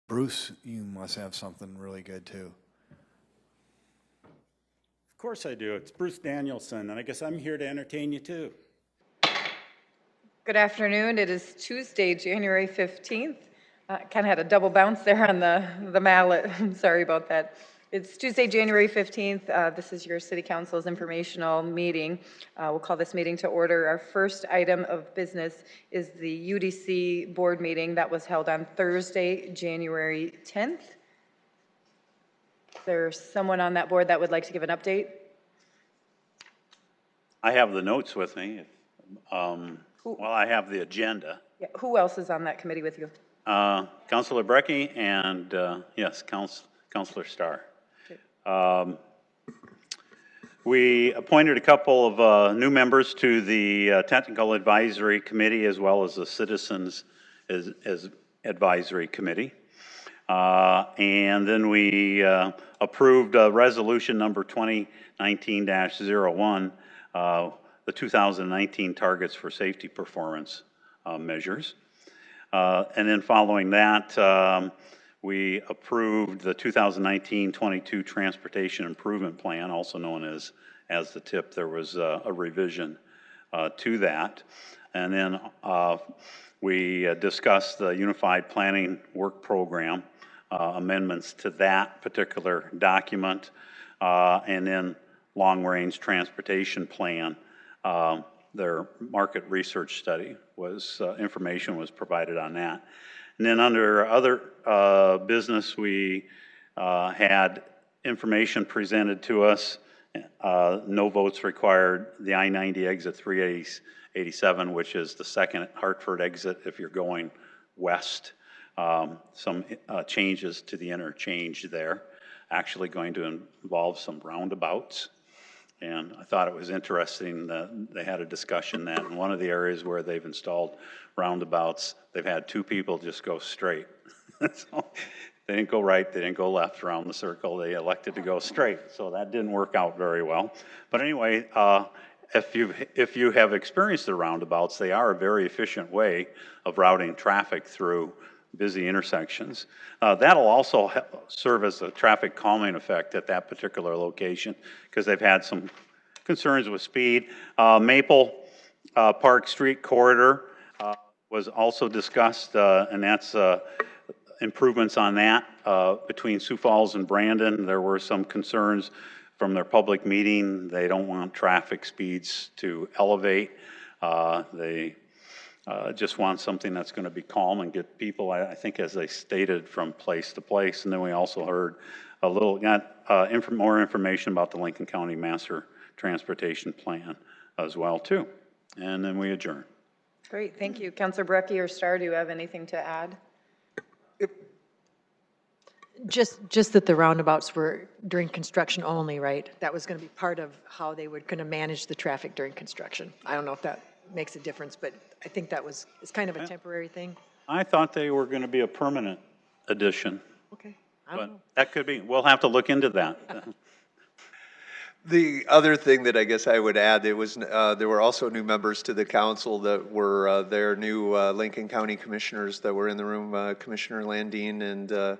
Bruce, you must have something really good too. Of course I do. It's Bruce Danielson, and I guess I'm here to entertain you too. Good afternoon. It is Tuesday, January 15th. Kind of had a double bounce there on the mallet. I'm sorry about that. It's Tuesday, January 15th. This is your City Council's informational meeting. We'll call this meeting to order. Our first item of business is the UDC board meeting that was held on Thursday, January 10th. Is there someone on that board that would like to give an update? I have the notes with me. Well, I have the agenda. Yeah, who else is on that committee with you? Councilor Brecky and, yes, Councilor Starr. Okay. We appointed a couple of new members to the Technical Advisory Committee as well as the Citizens as Advisory Committee. And then we approved resolution number 2019-01, the 2019 targets for safety performance measures. And then following that, we approved the 2019-22 Transportation Improvement Plan, also known as the TIP. There was a revision to that. And then we discussed the Unified Planning Work Program, amendments to that particular document, and then Long-Range Transportation Plan. Their market research study was, information was provided on that. And then under other business, we had information presented to us, no votes required, the I-90 exit 387, which is the second Hartford exit if you're going west. Some changes to the interchange there, actually going to involve some roundabouts. And I thought it was interesting that they had a discussion that in one of the areas where they've installed roundabouts, they've had two people just go straight. So they didn't go right, they didn't go left around the circle, they elected to go straight. So that didn't work out very well. But anyway, if you have experienced the roundabouts, they are a very efficient way of routing traffic through busy intersections. That'll also serve as a traffic calming effect at that particular location because they've had some concerns with speed. Maple Park Street corridor was also discussed, and that's improvements on that between Sioux Falls and Brandon. There were some concerns from their public meeting. They don't want traffic speeds to elevate. They just want something that's going to be calm and get people, I think, as they stated, from place to place. And then we also heard a little, more information about the Lincoln County Master Transportation Plan as well, too. And then we adjourn. Great, thank you. Councilor Brecky or Starr, do you have anything to add? Just that the roundabouts were during construction only, right? That was going to be part of how they were going to manage the traffic during construction. I don't know if that makes a difference, but I think that was, it's kind of a temporary thing. I thought they were going to be a permanent addition. Okay, I don't know. That could be. We'll have to look into that. The other thing that I guess I would add, there were also new members to the council that were their new Lincoln County commissioners that were in the room, Commissioner Landine and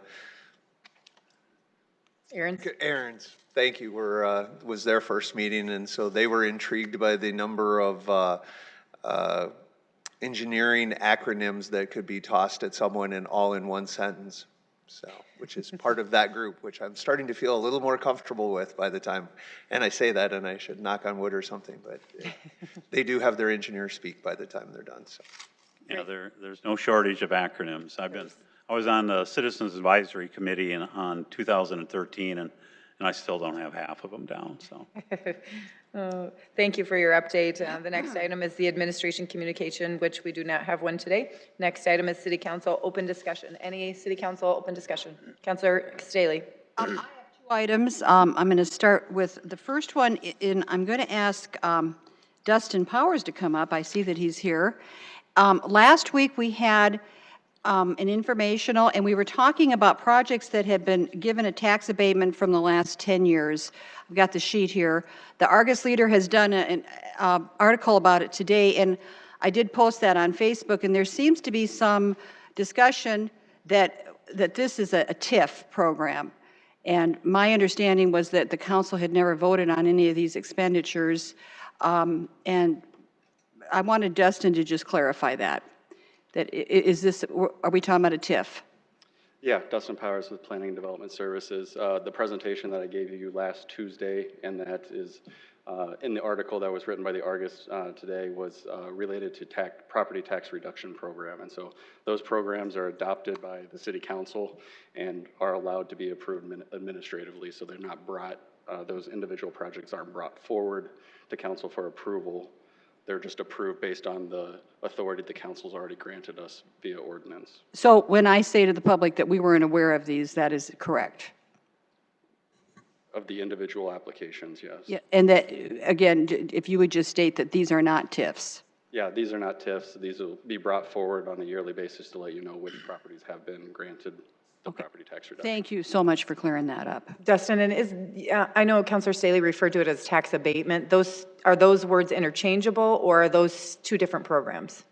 Aaron's, thank you, was their first meeting, and so they were intrigued by the number of engineering acronyms that could be tossed at someone and all in one sentence. So, which is part of that group, which I'm starting to feel a little more comfortable with by the time, and I say that and I should knock on wood or something, but they do have their engineers speak by the time they're done. So, yeah, there's no shortage of acronyms. I was on the Citizens Advisory Committee on 2013, and I still don't have half of them down. So, thank you for your update. The next item is the administration communication, which we do not have one today. Next item is City Council open discussion. Any City Council open discussion? Councilor Staley. I have two items. I'm going to start with the first one. I'm going to ask Dustin Powers to come up. I see that he's here. Last week we had an informational, and we were talking about projects that had been given a tax abatement from the last 10 years. I've got the sheet here. The Argus Leader has done an article about it today, and I did post that on Facebook, and there seems to be some discussion that that this is a TIF program. And my understanding was that the council had never voted on any of these expenditures. And I wanted Dustin to just clarify that. Is this, are we talking about a TIF? Yeah, Dustin Powers with Planning and Development Services. The presentation that I gave you last Tuesday, and that is in the article that was written by the Argus today, was related to property tax reduction program. And so those programs are adopted by the city council and are allowed to be approved administratively. So they're not brought, those individual projects aren't brought forward to council for approval. They're just approved based on the authority the council's already granted us via ordinance. So when I say to the public that we weren't aware of these, that is correct? Of the individual applications, yes. Yeah, and that, again, if you would just state that these are not TIFs. Yeah, these are not TIFs. These will be brought forward on a yearly basis to let you know which properties have been granted the property tax reduction. Thank you so much for clearing that up. Dustin, and I know Councilor Staley referred to it as tax abatement. Are those words interchangeable, or are those two different programs?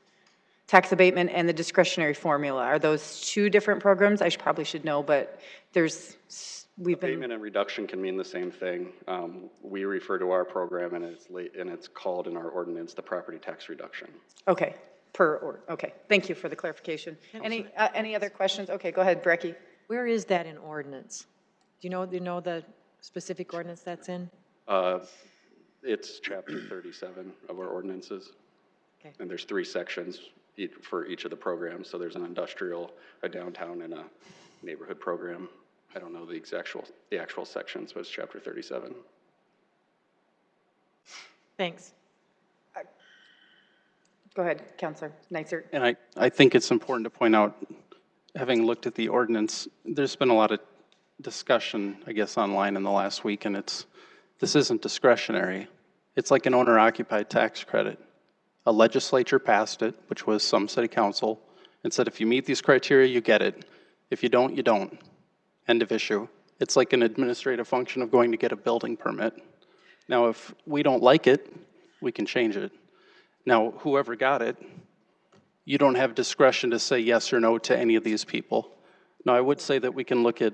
Tax abatement and the discretionary formula, are those two different programs? I probably should know, but Abatement and reduction can mean the same thing. We refer to our program, and it's called in our ordinance the property tax reduction. Okay, okay. Thank you for the clarification. Any other questions? Okay, go ahead, Brecky. Where is that in ordinance? Do you know the specific ordinance that's in? It's chapter 37 of our ordinances. Okay. And there's 3 sections for each of the programs. So there's an industrial, a downtown, and a neighborhood program. I don't know the actual sections, but it's chapter 37. Thanks. Go ahead, Councilor Neitzer. And I think it's important to point out, having looked at the ordinance, there's been a lot of discussion, I guess, online in the last week, and this isn't discretionary. It's like an owner-occupied tax credit. A legislature passed it, which was some city council, and said if you meet these criteria, you get it. If you don't, you don't. End of issue. It's like an administrative function of going to get a building permit. Now, if we don't like it, we can change it. Now, whoever got it, you don't have discretion to say yes or no to any of these people. Now, I would say that we can look at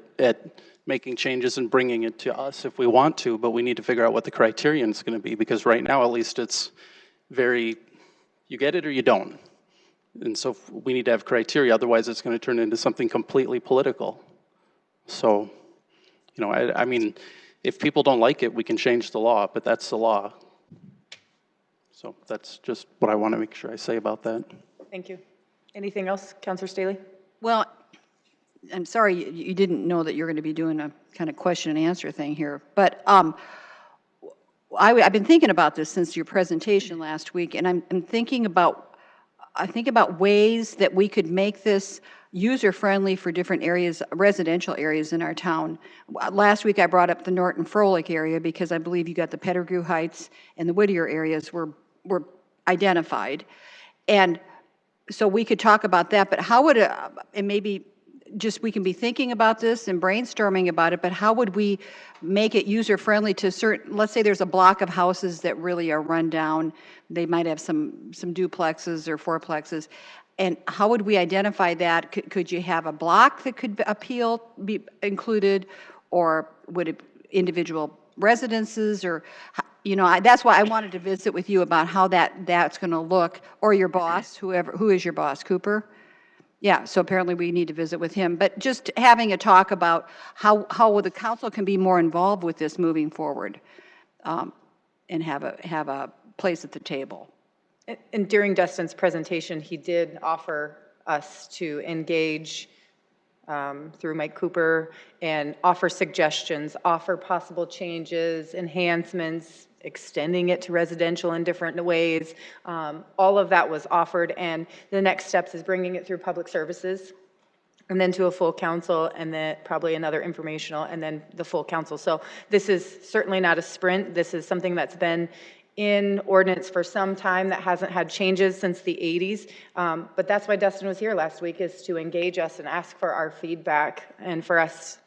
making changes and bringing it to us if we want to, but we need to figure out what the criterion is going to be, because right now, at least, it's very, you get it or you don't. And so we need to have criteria, otherwise it's going to turn into something completely political. So, you know, I mean, if people don't like it, we can change the law, but that's the law. So that's just what I want to make sure I say about that. Thank you. Anything else, Councilor Staley? Well, I'm sorry you didn't know that you're going to be doing a kind of question and answer thing here, but I've been thinking about this since your presentation last week, and I'm thinking about ways that we could make this user-friendly for different areas, residential areas in our town. Last week I brought up the Norton Froelich area because I believe you got the Pettigrew Heights and the Whittier areas were identified. And so we could talk about that, but how would, and maybe just we can be thinking about this and brainstorming about it, but how would we make it user-friendly to certain, let's say there's a block of houses that really are run down, they might have some duplexes or fourplexes, and how would we identify that? Could you have a block that could be included, or would it individual residences, or, you know, that's why I wanted to visit with you about how that's going to look, or your boss, who is your boss, Cooper? Yeah, so apparently we need to visit with him, but just having a talk about how the council can be more involved with this moving forward, and have a place at the table. And during Dustin's presentation, he did offer us to engage through Mike Cooper and offer suggestions, offer possible changes, enhancements, extending it to residential in different ways. All of that was offered, and the next steps is bringing it through public services, and then to a full council, and then probably another informational, and then the full council. So this is certainly not a sprint. This is something that's been in ordinance for some time that hasn't had changes since the 80s. But that's why Dustin was here last week, is to engage us and ask for our feedback and for us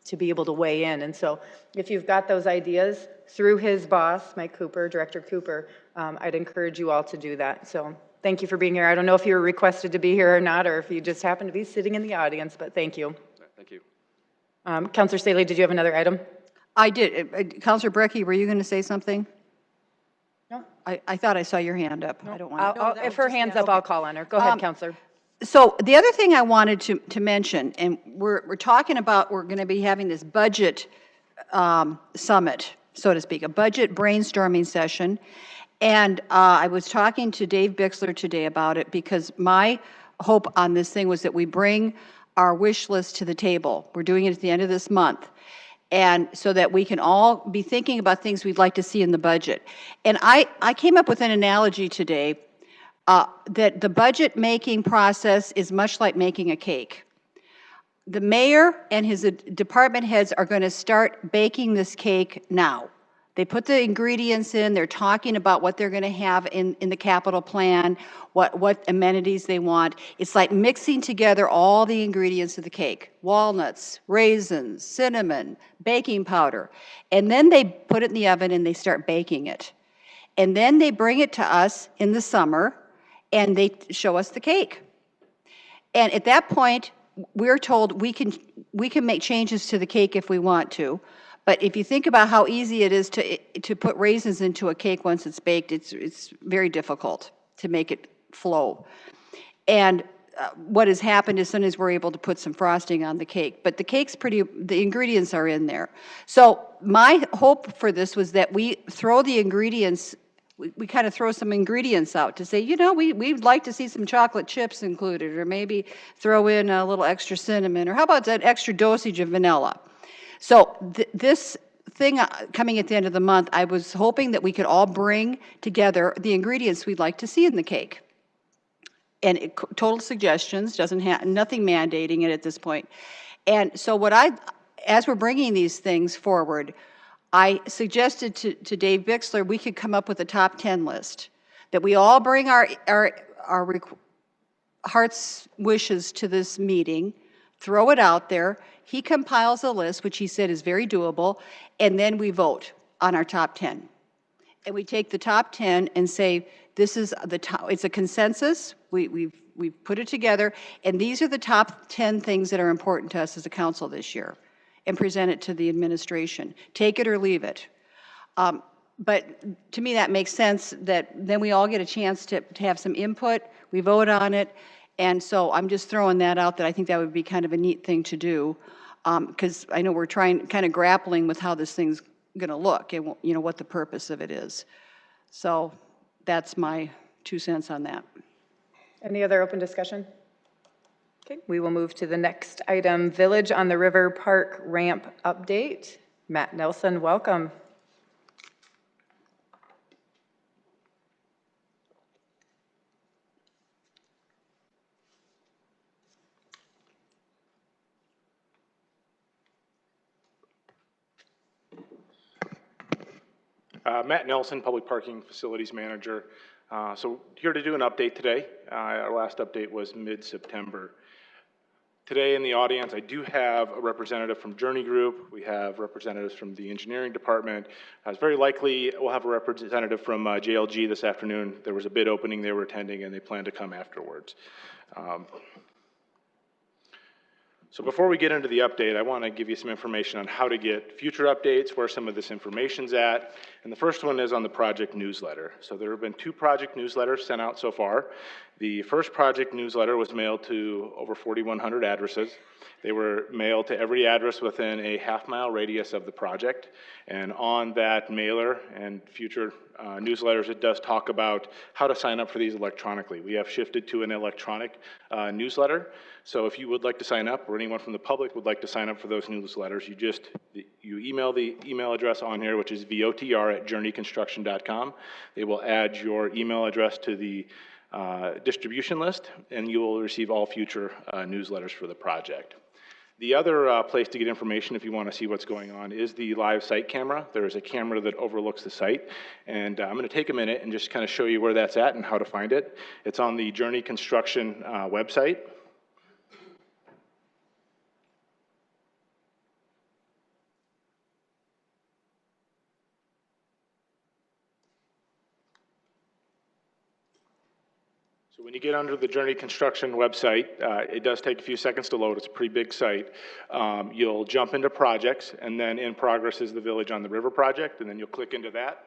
to be able to weigh in. And so if you've got those ideas through his boss, Mike Cooper, Director Cooper, I'd encourage you all to do that. So thank you for being here. I don't know if you were requested to be here or not, or if you just happened to be sitting in the audience, but thank you. Thank you. Counselor Staley, did you have another item? I did. Counselor Brecky, were you going to say something? No. I thought I saw your hand up. I don't want to. If her hand's up, I'll call on her. Go ahead, Counselor. So the other thing I wanted to mention, and we're talking about, we're going to be having this budget summit, so to speak, a budget brainstorming session. And I was talking to Dave Bixler today about it because my hope on this thing was that we bring our wish list to the table. We're doing it at the end of this month. And so that we can all be thinking about things we'd like to see in the budget. And I came up with an analogy today that the budget making process is much like making a cake. The mayor and his department heads are going to start baking this cake now. They put the ingredients in, they're talking about what they're going to have in the capital plan, what amenities they want. It's like mixing together all the ingredients of the cake: walnuts, raisins, cinnamon, baking powder. And then they put it in the oven and they start baking it. And then they bring it to us in the summer and they show us the cake. And at that point, we're told we can make changes to the cake if we want to. But if you think about how easy it is to put raisins into a cake once it's baked, it's very difficult to make it flow. And what has happened is sometimes we're able to put some frosting on the cake, but the ingredients are in there. So my hope for this was that we throw the ingredients, we kind of throw some ingredients out to say, you know, we'd like to see some chocolate chips included, or maybe throw in a little extra cinnamon, or how about that extra dosage of vanilla? So this thing coming at the end of the month, I was hoping that we could all bring together the ingredients we'd like to see in the cake. And total suggestions, doesn't have nothing mandating it at this point. And so as we're bringing these things forward, I suggested to Dave Bixler we could come up with a top 10 list, that we all bring our heart's wishes to this meeting, throw it out there. He compiles a list, which he said is very doable, and then we vote on our top 10. And we take the top 10 and say, this is the top, it's a consensus, we've put it together, and these are the top 10 things that are important to us as a council this year, and present it to the administration. Take it or leave it. But to me, that makes sense, that then we all get a chance to have some input, we vote on it. And so I'm just throwing that out, that I think that would be kind of a neat thing to do, because I know we're kind of grappling with how this thing's going to look and, you know, what the purpose of it is. So that's my 2 cents on that. Any other open discussion? Okay, we will move to the next item, Village on the River Park Ramp Update. Matt Nelson, welcome. Matt Nelson, Public Parking Facilities Manager. So here to do an update today. Our last update was mid-September. Today in the audience, I do have a representative from Journey Group. We have representatives from the engineering department. It's very likely we'll have a representative from JLG this afternoon. There was a bid opening they were attending, and they plan to come afterwards. So before we get into the update, I want to give you some information on how to get future updates, where some of this information's at. And the first one is on the project newsletter. So there have been 2 project newsletters sent out so far. The first project newsletter was mailed to over 4,100 addresses. They were mailed to every address within a half-mile radius of the project. And on that mailer and future newsletters, it does talk about how to sign up for these electronically. We have shifted to an electronic newsletter. So if you would like to sign up, or anyone from the public would like to sign up for those newsletters, you email the email address on here, which is votr@journeyconstruction.com. They will add your email address to the distribution list, and you will receive all future newsletters for the project. The other place to get information if you want to see what's going on is the live site camera. There is a camera that overlooks the site, and I'm going to take a minute and just kind of show you where that's at and how to find it. It's on the Journey Construction website. So when you get under the Journey Construction website, it does take a few seconds to load. It's a pretty big site. You'll jump into projects, and then in progress is the Village on the River project, and then you'll click into that.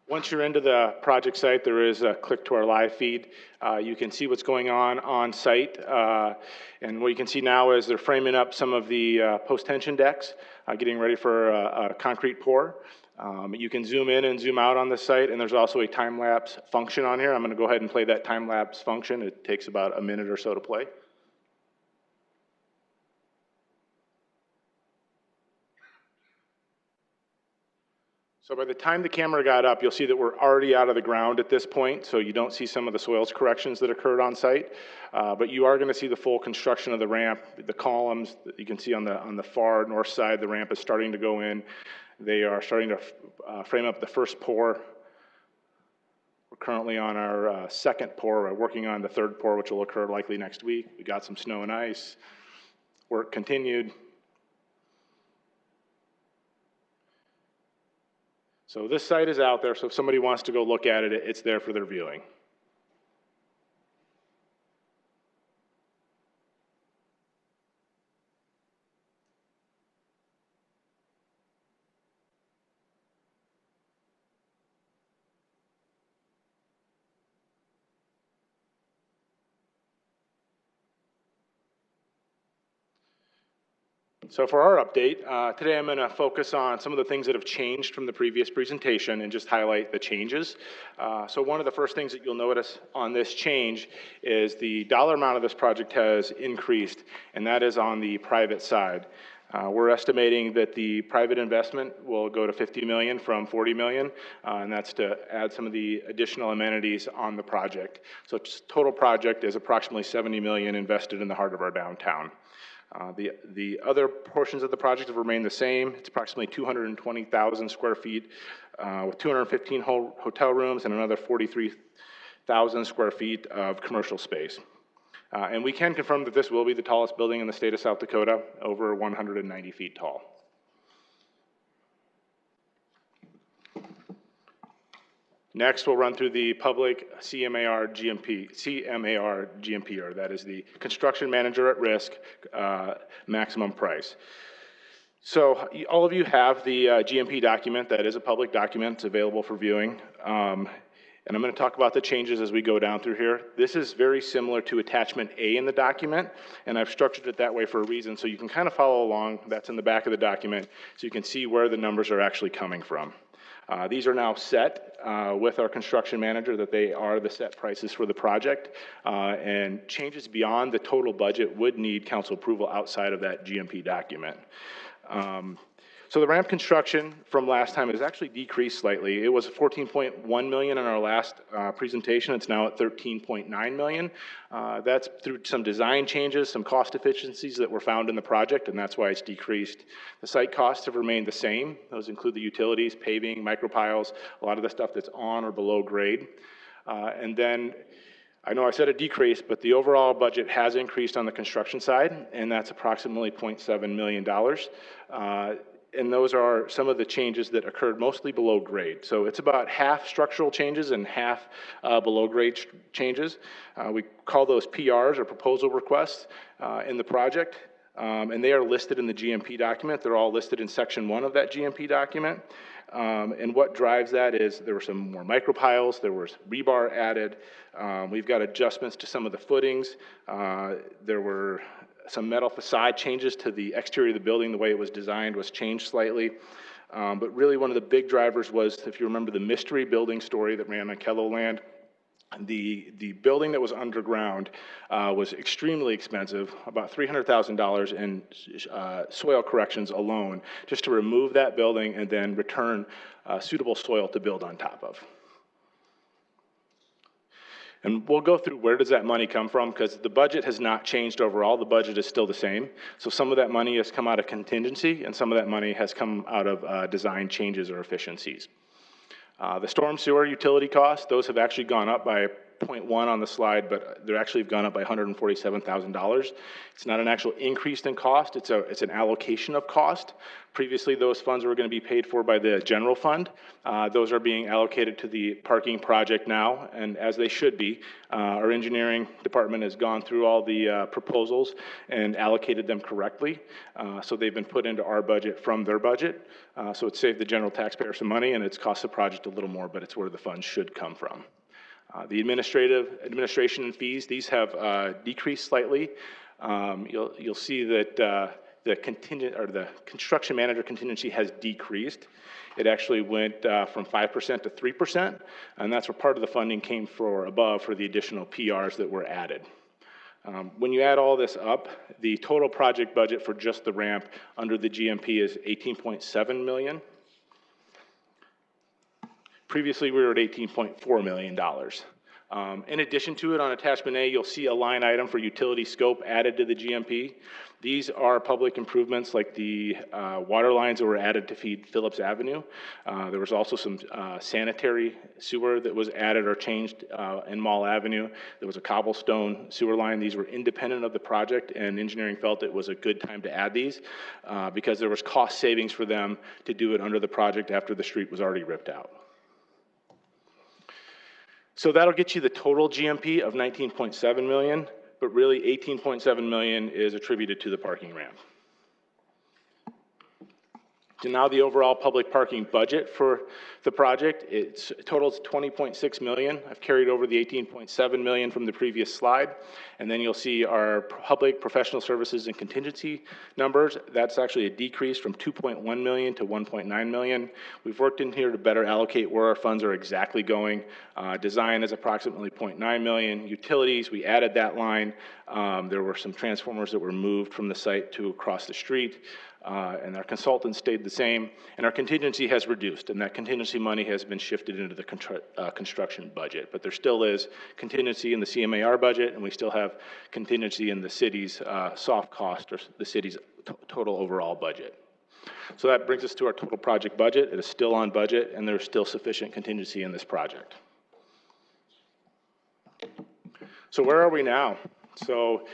Once you're into the project site, there is a click to our live feed. You can see what's going on site. And what you can see now is they're framing up some of the post-tension decks, getting ready for a concrete pour. You can zoom in and zoom out on the site, and there's also a time-lapse function on here. I'm going to go ahead and play that time-lapse function. It takes about a minute or so to play. So by the time the camera got up, you'll see that we're already out of the ground at this point, so you don't see some of the soils corrections that occurred on site. But you are going to see the full construction of the ramp, the columns that you can see on the far north side. The ramp is starting to go in. They are starting to frame up the first pour. We're currently on our second pour. We're working on the third pour, which will occur likely next week. We got some snow and ice. Work continued. So this site is out there, so if somebody wants to go look at it, it's there for their viewing. So for our update, today I'm going to focus on some of the things that have changed from the previous presentation and just highlight the changes. So one of the first things that you'll notice on this change is the dollar amount of this project has increased, and that is on the private side. We're estimating that the private investment will go to $50 million from $40 million, and that's to add some of the additional amenities on the project. So total project is approximately $70 million invested in the heart of our downtown. The other portions of the project have remained the same. It's approximately 220,000 square feet with 215 hotel rooms and another 43,000 square feet of commercial space. And we can confirm that this will be the tallest building in the state of South Dakota, over 190 feet tall. Next, we'll run through the public CMAR GMP, or that is the Construction Manager at Risk maximum price. So all of you have the GMP document. That is a public document. It's available for viewing. And I'm going to talk about the changes as we go down through here. This is very similar to attachment A in the document, and I've structured it that way for a reason, so you can kind of follow along. That's in the back of the document, so you can see where the numbers are actually coming from. These are now set with our construction manager, that they are the set prices for the project, and changes beyond the total budget would need council approval outside of that GMP document. So the ramp construction from last time has actually decreased slightly. It was $14.1 million in our last presentation. It's now at $13.9 million. That's through some design changes, some cost efficiencies that were found in the project, and that's why it's decreased. The site costs have remained the same. Those include the utilities, paving, micropiles, a lot of the stuff that's on or below grade. And then I know I said a decrease, but the overall budget has increased on the construction side, and that's approximately $0.7 million. And those are some of the changes that occurred mostly below grade. So it's about half structural changes and half below grade changes. We call those PRs, or proposal requests, in the project. And they are listed in the GMP document. They're all listed in section 1 of that GMP document. And what drives that is there were some more micropiles, there was rebar added. We've got adjustments to some of the footings. There were some metal facade changes to the exterior of the building. The way it was designed was changed slightly. But really one of the big drivers was, if you remember the mystery building story that ran on Kello Land, the building that was underground was extremely expensive, about $300,000 in soil corrections alone, just to remove that building and then return suitable soil to build on top of. And we'll go through where does that money come from, because the budget has not changed overall. The budget is still the same. So some of that money has come out of contingency, and some of that money has come out of design changes or efficiencies. The storm sewer utility costs, those have actually gone up by 0.1 on the slide, but they're actually gone up by $147,000. It's not an actual increase in cost, it's an allocation of cost. Previously, those funds were going to be paid for by the general fund. Those are being allocated to the parking project now, and as they should be. Our engineering department has gone through all the proposals and allocated them correctly. So they've been put into our budget from their budget. So it saved the general taxpayer some money, and it's cost the project a little more, but it's where the funds should come from. The administration and fees, these have decreased slightly. You'll see that the construction manager contingency has decreased. It actually went from 5% to 3%, and that's where part of the funding came for the additional PRs that were added. When you add all this up, the total project budget for just the ramp under the GMP is $18.7 million. Previously, we were at $18.4 million. In addition to it, on attachment A, you'll see a line item for utility scope added to the GMP. These are public improvements like the water lines that were added to feed Phillips Avenue. There was also some sanitary sewer that was added or changed in Mall Avenue. There was a cobblestone sewer line. These were independent of the project, and engineering felt it was a good time to add these because there was cost savings for them to do it under the project after the street was already ripped out. So that'll get you the total GMP of 19.7 million, but really 18.7 million is attributed to the parking ramp. So now the overall public parking budget for the project, it totals 20.6 million. I've carried over the 18.7 million from the previous slide. And then you'll see our public professional services and contingency numbers. That's actually a decrease from 2.1 million to 1.9 million. We've worked in here to better allocate where our funds are exactly going. Design is approximately 0.9 million. Utilities, we added that line. There were some transformers that were moved from the site to across the street. And our consultants stayed the same, and our contingency has reduced, and that contingency money has been shifted into the construction budget. But there still is contingency in the CMAR budget, and we still have contingency in the city's soft cost, or the city's total overall budget. So that brings us to our total project budget. It is still on budget, and there's still sufficient contingency in this project. So where are we now? So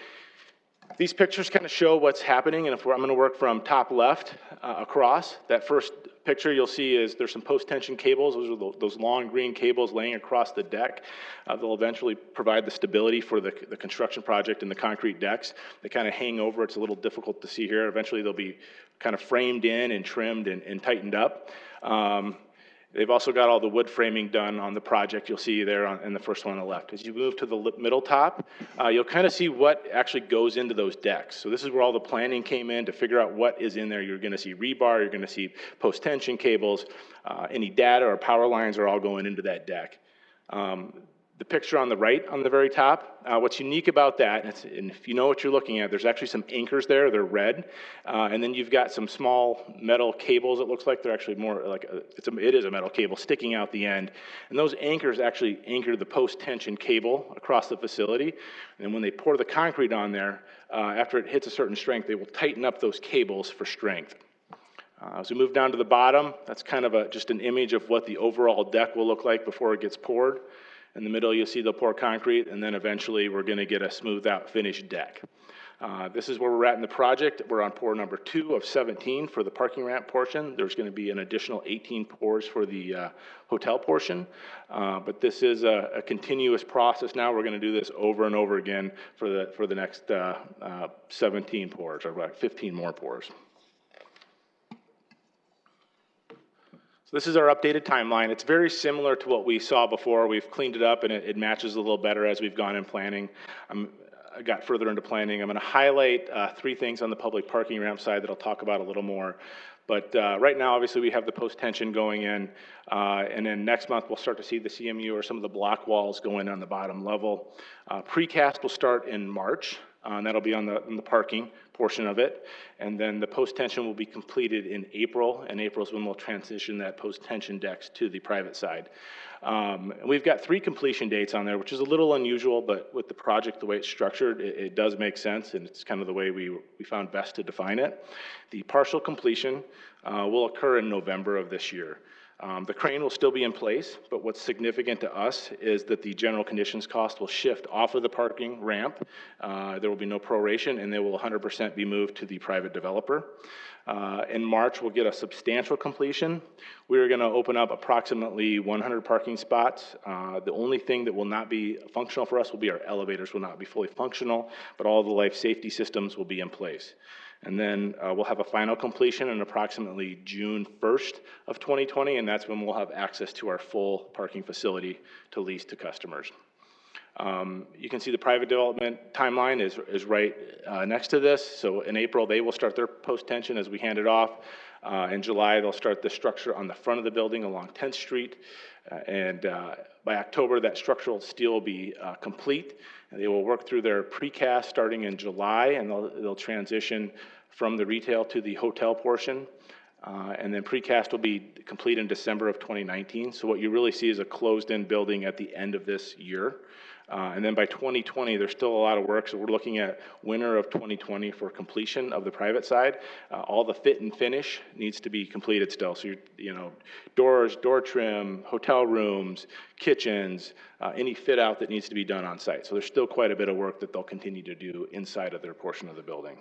these pictures kind of show what's happening, and I'm going to work from top left across. That first picture you'll see is there's some post-tension cables. Those are those long green cables laying across the deck. They'll eventually provide the stability for the construction project and the concrete decks. They kind of hang over. It's a little difficult to see here. Eventually they'll be kind of framed in and trimmed and tightened up. They've also got all the wood framing done on the project. You'll see there in the first one on the left. As you move to the middle top, you'll kind of see what actually goes into those decks. So this is where all the planning came in to figure out what is in there. You're going to see rebar, you're going to see post-tension cables, any data or power lines are all going into that deck. The picture on the right, on the very top, what's unique about that, and if you know what you're looking at, there's actually some anchors there, they're red, and then you've got some small metal cables, it looks like they're actually more like, it is a metal cable sticking out the end, and those anchors actually anchor the post-tension cable across the facility, and when they pour the concrete on there, after it hits a certain strength, they will tighten up those cables for strength. As we move down to the bottom, that's kind of just an image of what the overall deck will look like before it gets poured. In the middle, you'll see they'll pour concrete, and then eventually we're going to get a smoothed out finished deck. This is where we're at in the project. We're on pour number 2 of 17 for the parking ramp portion. There's going to be an additional 18 pours for the hotel portion. But this is a continuous process now. We're going to do this over and over again for the next 17 pours, or about 15 more pours. This is our updated timeline. It's very similar to what we saw before. We've cleaned it up and it matches a little better as we've gone in planning. I got further into planning. I'm going to highlight 3 things on the public parking ramp side that I'll talk about a little more. But right now, obviously, we have the post-tension going in. And then next month, we'll start to see the CMU or some of the block walls go in on the bottom level. Precast will start in March. And that'll be on the parking portion of it. And then the post-tension will be completed in April, and April is when we'll transition that post-tension decks to the private side. And we've got 3 completion dates on there, which is a little unusual, but with the project, the way it's structured, it does make sense, and it's kind of the way we found best to define it. The partial completion will occur in November of this year. The crane will still be in place, but what's significant to us is that the general conditions cost will shift off of the parking ramp. There will be no proration, and they will 100% be moved to the private developer. In March, we'll get a substantial completion. We're going to open up approximately 100 parking spots. The only thing that will not be functional for us will be our elevators will not be fully functional, but all the life safety systems will be in place. And then we'll have a final completion in approximately June 1st of 2020, and that's when we'll have access to our full parking facility to lease to customers. You can see the private development timeline is right next to this. So in April, they will start their post-tension as we hand it off. In July, they'll start the structure on the front of the building along 10th Street. By October, that structural steel will be complete. And they will work through their precast starting in July, and they'll transition from the retail to the hotel portion. And then precast will be complete in December of 2019. So what you really see is a closed-in building at the end of this year. And then by 2020, there's still a lot of work. So we're looking at winter of 2020 for completion of the private side. All the fit and finish needs to be completed still. So doors, door trim, hotel rooms, kitchens, any fit out that needs to be done on site. So there's still quite a bit of work that they'll continue to do inside of their portion of the building.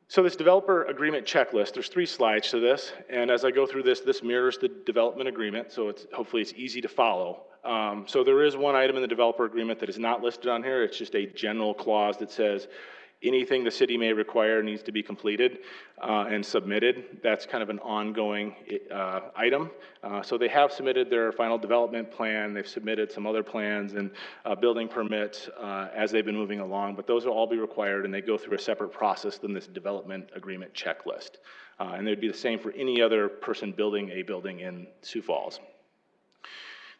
So this developer agreement checklist, there's 3 slides to this, and as I go through this, this mirrors the development agreement, so hopefully it's easy to follow. So there is one item in the developer agreement that is not listed on here. It's just a general clause that says anything the city may require needs to be completed and submitted. That's kind of an ongoing item. So they have submitted their final development plan. They've submitted some other plans and building permits as they've been moving along, but those will all be required, and they go through a separate process than this development agreement checklist. And they'd be the same for any other person building a building in Sioux Falls.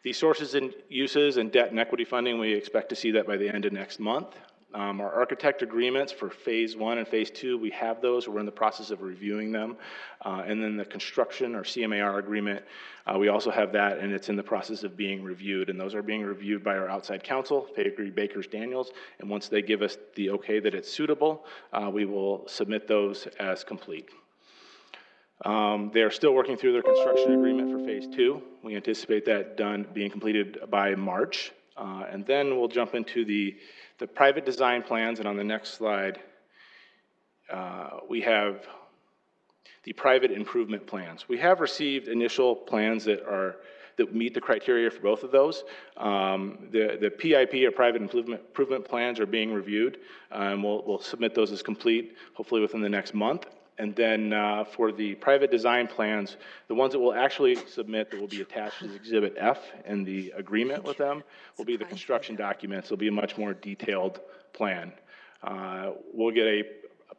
The sources and uses and debt and equity funding, we expect to see that by the end of next month. Our architect agreements for phase 1 and phase 2, we have those. We're in the process of reviewing them. And then the construction or CMAR agreement, we also have that, and it's in the process of being reviewed. And those are being reviewed by our outside counsel, Faegre Bakers Daniels. And once they give us the okay that it's suitable, we will submit those as complete. They are still working through their construction agreement for phase 2. We anticipate that being completed by March. And then we'll jump into the private design plans, and on the next slide, we have the private improvement plans. We have received initial plans that meet the criteria for both of those. The PIP, or private improvement plans, are being reviewed, and we'll submit those as complete, hopefully within the next month. And then for the private design plans, the ones that we'll actually submit that will be attached as Exhibit F in the agreement with them will be the construction documents. It'll be a much more detailed plan. We'll get a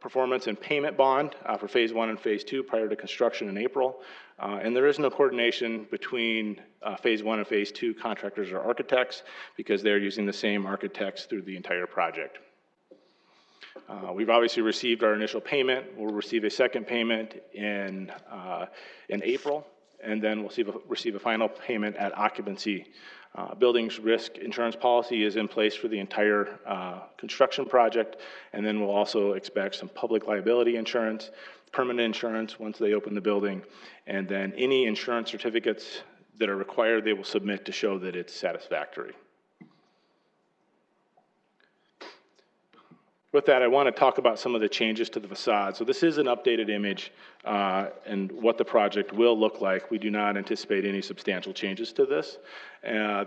performance and payment bond for phase 1 and phase 2 prior to construction in April. And there is no coordination between phase 1 and phase 2 contractors or architects because they're using the same architects through the entire project. We've obviously received our initial payment. We'll receive a second payment in April, and then we'll receive a final payment at occupancy. Buildings risk insurance policy is in place for the entire construction project, and then we'll also expect some public liability insurance, permanent insurance once they open the building, and then any insurance certificates that are required, they will submit to show that it's satisfactory. With that, I want to talk about some of the changes to the facade. So this is an updated image and what the project will look like. We do not anticipate any substantial changes to this.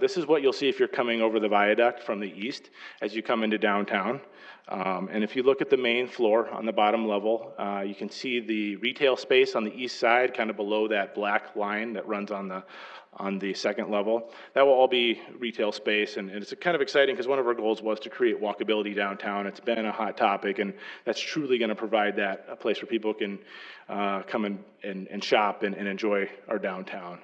This is what you'll see if you're coming over the viaduct from the east as you come into downtown. And if you look at the main floor on the bottom level, you can see the retail space on the east side, kind of below that black line that runs on the second level. That will all be retail space, and it's kind of exciting because one of our goals was to create walkability downtown. It's been a hot topic, and that's truly going to provide a place where people can come and shop and enjoy our downtown.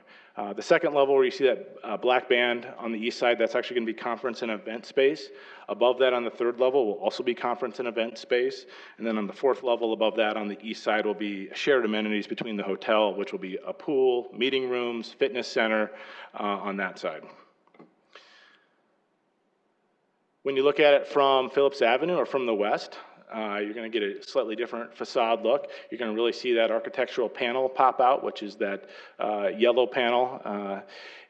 The second level where you see that black band on the east side, that's actually going to be conference and event space. Above that on the third level will also be conference and event space. And then on the fourth level above that on the east side will be shared amenities between the hotel, which will be a pool, meeting rooms, fitness center on that side. When you look at it from Phillips Avenue or from the west, You're going to get a slightly different facade look. You're going to really see that architectural panel pop out, which is that yellow panel.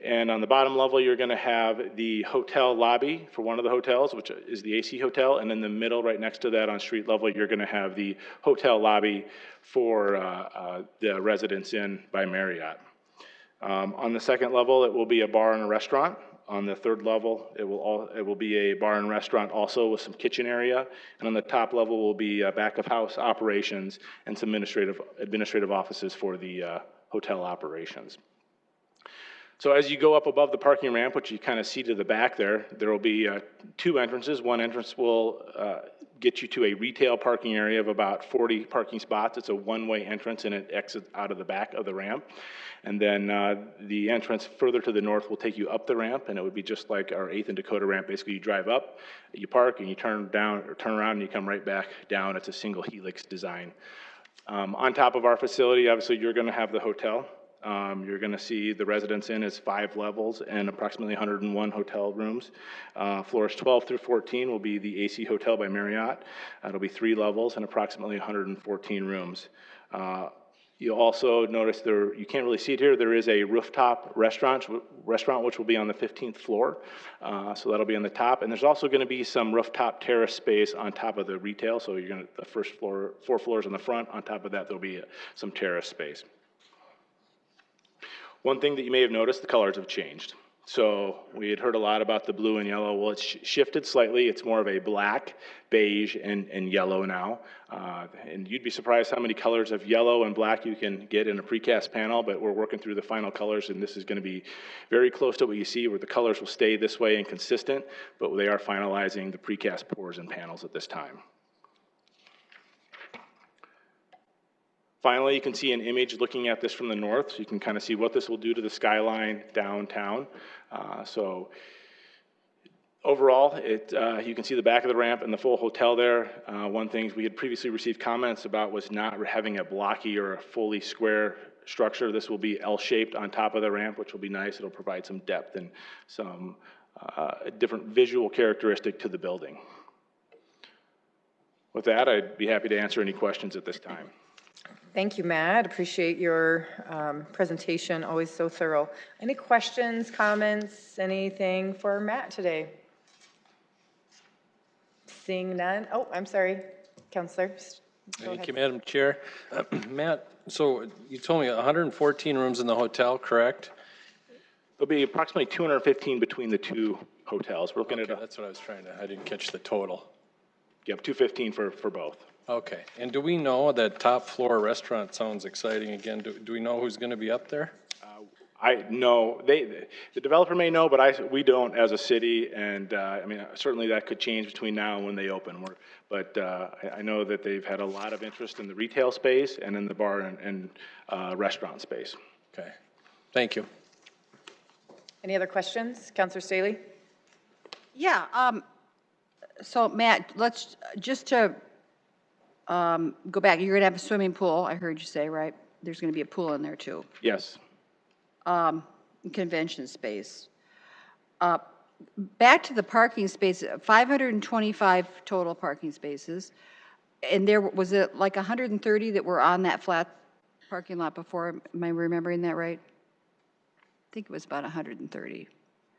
And on the bottom level, you're going to have the hotel lobby for one of the hotels, which is the AC Hotel. And in the middle, right next to that on street level, you're going to have the hotel lobby for the Residence Inn by Marriott. On the second level, it will be a bar and a restaurant. On the third level, it will be a bar and restaurant also with some kitchen area. And on the top level will be back of house operations and some administrative offices for the hotel operations. So as you go up above the parking ramp, which you kind of see to the back there, there will be two entrances. One entrance will get you to a retail parking area of about 40 parking spots. It's a one-way entrance and it exits out of the back of the ramp. And then the entrance further to the north will take you up the ramp, and it would be just like our 8th and Dakota ramp. Basically, you drive up, you park, and you turn around, and you come right back down. It's a single helix design. On top of our facility, obviously, you're going to have the hotel. You're going to see the Residence Inn is 5 levels and approximately 101 hotel rooms. Floors 12 through 14 will be the AC Hotel by Marriott. It'll be 3 levels and approximately 114 rooms. You'll also notice there, you can't really see it here, there is a rooftop restaurant which will be on the 15th floor. So that'll be on the top. And there's also going to be some rooftop terrace space on top of the retail. So you're going to, the first floor, 4 floors on the front. On top of that, there'll be some terrace space. One thing that you may have noticed, the colors have changed. So we had heard a lot about the blue and yellow. Well, it's shifted slightly. It's more of a black, beige, and yellow now. And you'd be surprised how many colors of yellow and black you can get in a precast panel, but we're working through the final colors, and this is going to be very close to what you see, where the colors will stay this way and consistent, but they are finalizing the precast pours and panels at this time. Finally, you can see an image looking at this from the north, so you can kind of see what this will do to the skyline downtown. So overall, you can see the back of the ramp and the full hotel there. One thing we had previously received comments about was not having a blocky or a fully square structure. This will be L-shaped on top of the ramp, which will be nice. It'll provide some depth and some different visual characteristic to the building. With that, I'd be happy to answer any questions at this time. Thank you, Matt. Appreciate your presentation, always so thorough. Any questions, comments, anything for Matt today? Seeing none. Oh, I'm sorry, Counselor. Thank you, Madam Chair. Matt, so you told me 114 rooms in the hotel, correct? There'll be approximately 215 between the two hotels. We're looking at that's what I was trying to, I didn't catch the total. Yep, 215 for both. Okay, and do we know that top floor restaurant sounds exciting again? Do we know who's going to be up there? I know, the developer may know, but we don't as a city, and I mean, certainly that could change between now and when they open. But I know that they've had a lot of interest in the retail space and in the bar and restaurant space. Okay, thank you. Any other questions? Counselor Staley? Yeah, so Matt, let's just to go back, you're going to have a swimming pool, I heard you say, right? There's going to be a pool in there too. Yes. Convention space. Back to the parking space, 525 total parking spaces. And there was it like 130 that were on that flat parking lot before? Am I remembering that right? I think it was about 130.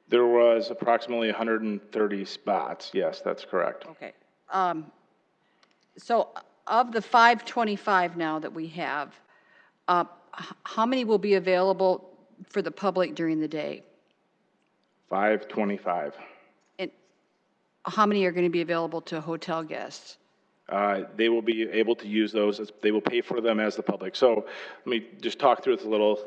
There was approximately 130 spots. Yes, that's correct. Okay. So of the 525 now that we have, how many will be available for the public during the day? 525. And how many are going to be available to hotel guests? They will be able to use those. They will pay for them as the public. So let me just talk through it a little,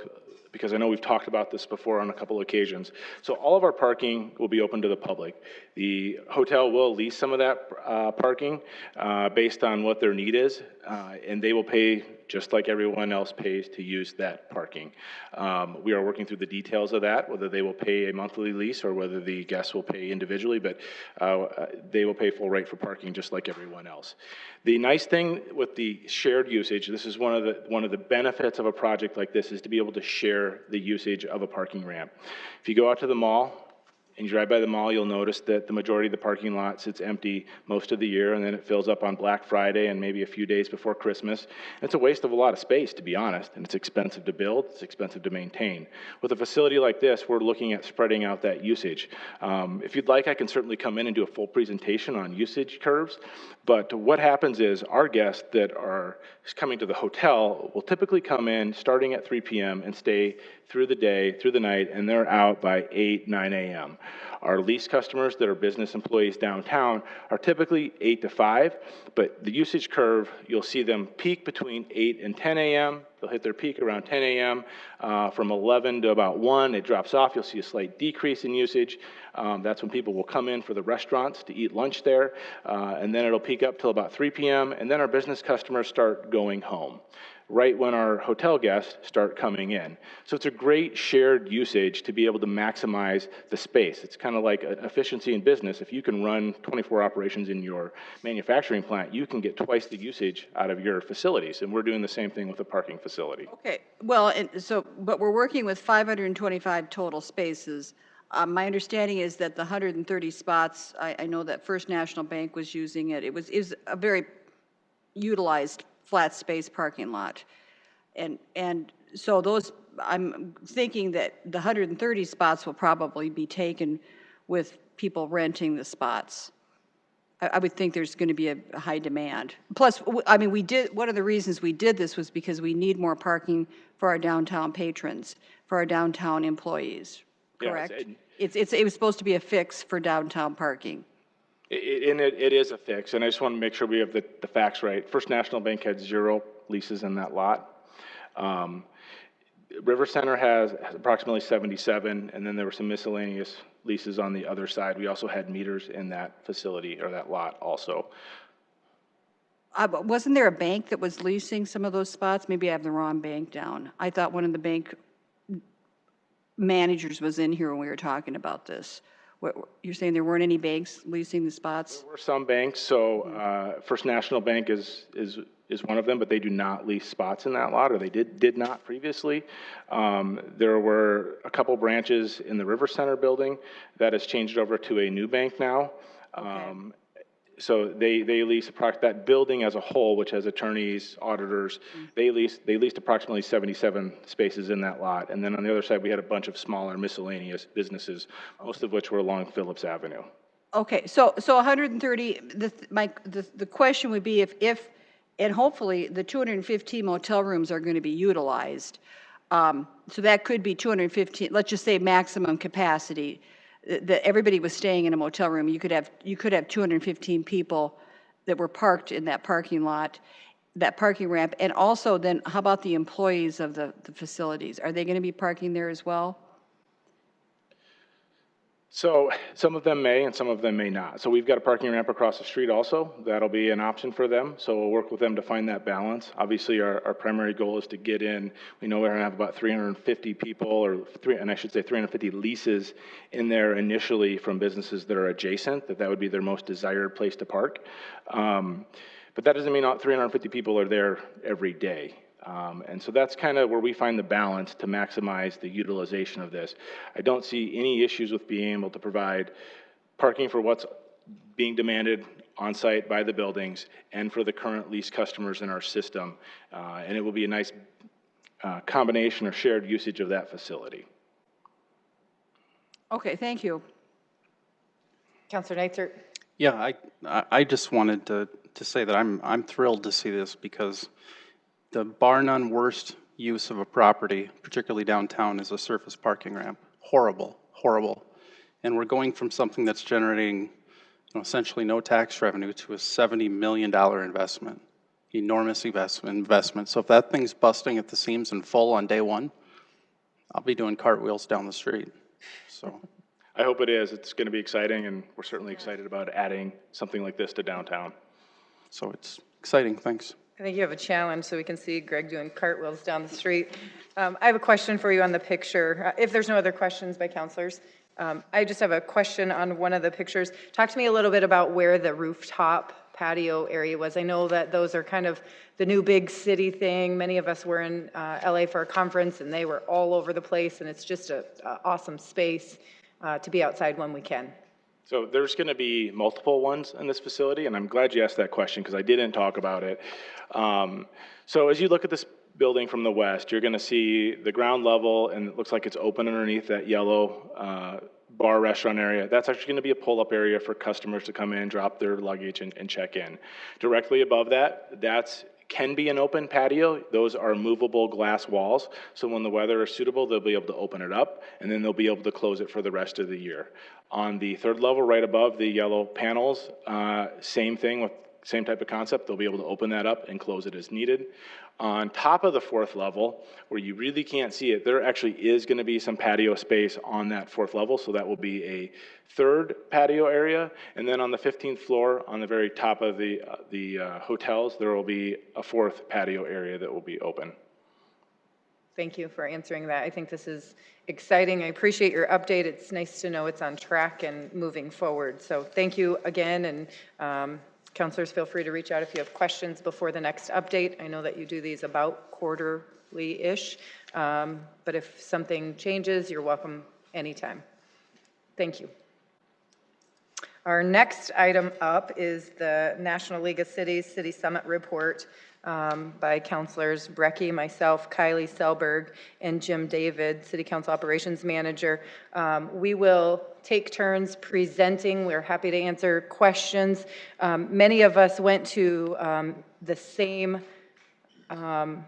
because I know we've talked about this before on a couple of occasions. So all of our parking will be open to the public. The hotel will lease some of that parking based on what their need is, and they will pay just like everyone else pays to use that parking. We are working through the details of that, whether they will pay a monthly lease or whether the guests will pay individually, but they will pay full rate for parking just like everyone else. The nice thing with the shared usage, this is one of the benefits of a project like this, is to be able to share the usage of a parking ramp. If you go out to the mall And you drive by the mall, you'll notice that the majority of the parking lot sits empty most of the year, and then it fills up on Black Friday and maybe a few days before Christmas. And it's a waste of a lot of space, to be honest, and it's expensive to build, it's expensive to maintain. With a facility like this, we're looking at spreading out that usage. If you'd like, I can certainly come in and do a full presentation on usage curves, but what happens is our guests that are coming to the hotel will typically come in starting at 3 p.m. and stay through the day, through the night, and they're out by 8, 9 a.m. Our lease customers that are business employees downtown are typically 8 to 5, but the usage curve, you'll see them peak between 8 and 10 a.m. They'll hit their peak around 10 a.m. From 11 to about 1, it drops off. You'll see a slight decrease in usage. That's when people will come in for the restaurants to eat lunch there, and then it'll peak up till about 3 p.m., and then our business customers start going home, right when our hotel guests start coming in. So it's a great shared usage to be able to maximize the space. It's kind of like efficiency in business. If you can run 24 operations in your manufacturing plant, you can get twice the usage out of your facilities, and we're doing the same thing with a parking facility. Okay, well, and so, but we're working with 525 total spaces. My understanding is that the 130 spots, I know that First National Bank was using it. It was a very utilized flat space parking lot. And so those, I'm thinking that the 130 spots will probably be taken with people renting the spots. I would think there's going to be a high demand. Plus, I mean, one of the reasons we did this was because we need more parking for our downtown patrons, for our downtown employees, correct? Yes, It was supposed to be a fix for downtown parking. It is a fix, and I just want to make sure we have the facts right. First National Bank had 0 leases in that lot. River Center has approximately 77, and then there were some miscellaneous leases on the other side. We also had meters in that facility, or that lot also. Wasn't there a bank that was leasing some of those spots? Maybe I have the wrong bank down. I thought one of the bank managers was in here when we were talking about this. You're saying there weren't any banks leasing the spots? There were some banks, so First National Bank is one of them, but they do not lease spots in that lot, or they did not previously. There were a couple branches in the River Center building that has changed over to a new bank now. Okay. So they lease that building as a whole, which has attorneys, auditors, they leased approximately 77 spaces in that lot. And then on the other side, we had a bunch of smaller miscellaneous businesses, most of which were along Phillips Avenue. Okay, so 130, the question would be if, and hopefully the 215 motel rooms are going to be utilized. So that could be 215, let's just say maximum capacity. That everybody was staying in a motel room. You could have 215 people that were parked in that parking lot, that parking ramp. And also then, how about the employees of the facilities? Are they going to be parking there as well? So some of them may and some of them may not. So we've got a parking ramp across the street also. That'll be an option for them. So we'll work with them to find that balance. Obviously, our primary goal is to get in. We know we're going to have about 350 people, and I should say 350 leases in there initially from businesses that are adjacent, that would be their most desired place to park. But that doesn't mean all 350 people are there every day. And so that's kind of where we find the balance to maximize the utilization of this. I don't see any issues with being able to provide parking for what's being demanded on site by the buildings and for the current lease customers in our system. And it will be a nice combination or shared usage of that facility. Okay, thank you. Councilor Neitzer. Yeah, I just wanted to say that I'm thrilled to see this because the bar none worst use of a property, particularly downtown, is a surface parking ramp. Horrible, horrible. And we're going from something that's generating essentially no tax revenue to a $70 million investment. Enormous investment. So if that thing's busting at the seams and full on day one, I'll be doing cartwheels down the street. So I hope it is. It's going to be exciting, and we're certainly excited about adding something like this to downtown. So it's exciting. Thanks. I think you have a challenge, so we can see Greg doing cartwheels down the street. I have a question for you on the picture. If there's no other questions by councilors, I just have a question on one of the pictures. Talk to me a little bit about where the rooftop patio area was. I know that those are kind of the new big city thing. Many of us were in LA for a conference, and they were all over the place, and it's just an awesome space. to be outside when we can. So there's going to be multiple ones in this facility, and I'm glad you asked that question because I didn't talk about it. So as you look at this building from the west, you're going to see the ground level, and it looks like it's open underneath that yellow bar restaurant area. That's actually going to be a pull-up area for customers to come in, drop their luggage, and check in. Directly above that, can be an open patio. Those are movable glass walls. So when the weather is suitable, they'll be able to open it up, and then they'll be able to close it for the rest of the year. On the third level, right above the yellow panels, same thing with same type of concept. They'll be able to open that up and close it as needed. On top of the fourth level, where you really can't see it, there actually is going to be some patio space on that fourth level, so that will be a third patio area. And then on the 15th floor, on the very top of the hotels, there will be a fourth patio area that will be open. Thank you for answering that. I think this is exciting. I appreciate your update. It's nice to know it's on track and moving forward. So thank you again, and counselors, feel free to reach out if you have questions before the next update. I know that you do these about quarterly-ish, but if something changes, you're welcome anytime. Thank you. Our next item up is the National League of Cities City Summit Report by Councilors Brecky, myself, Kylie Selberg, and Jim David, City Council Operations Manager. We will take turns presenting. We're happy to answer questions. Many of us went to the same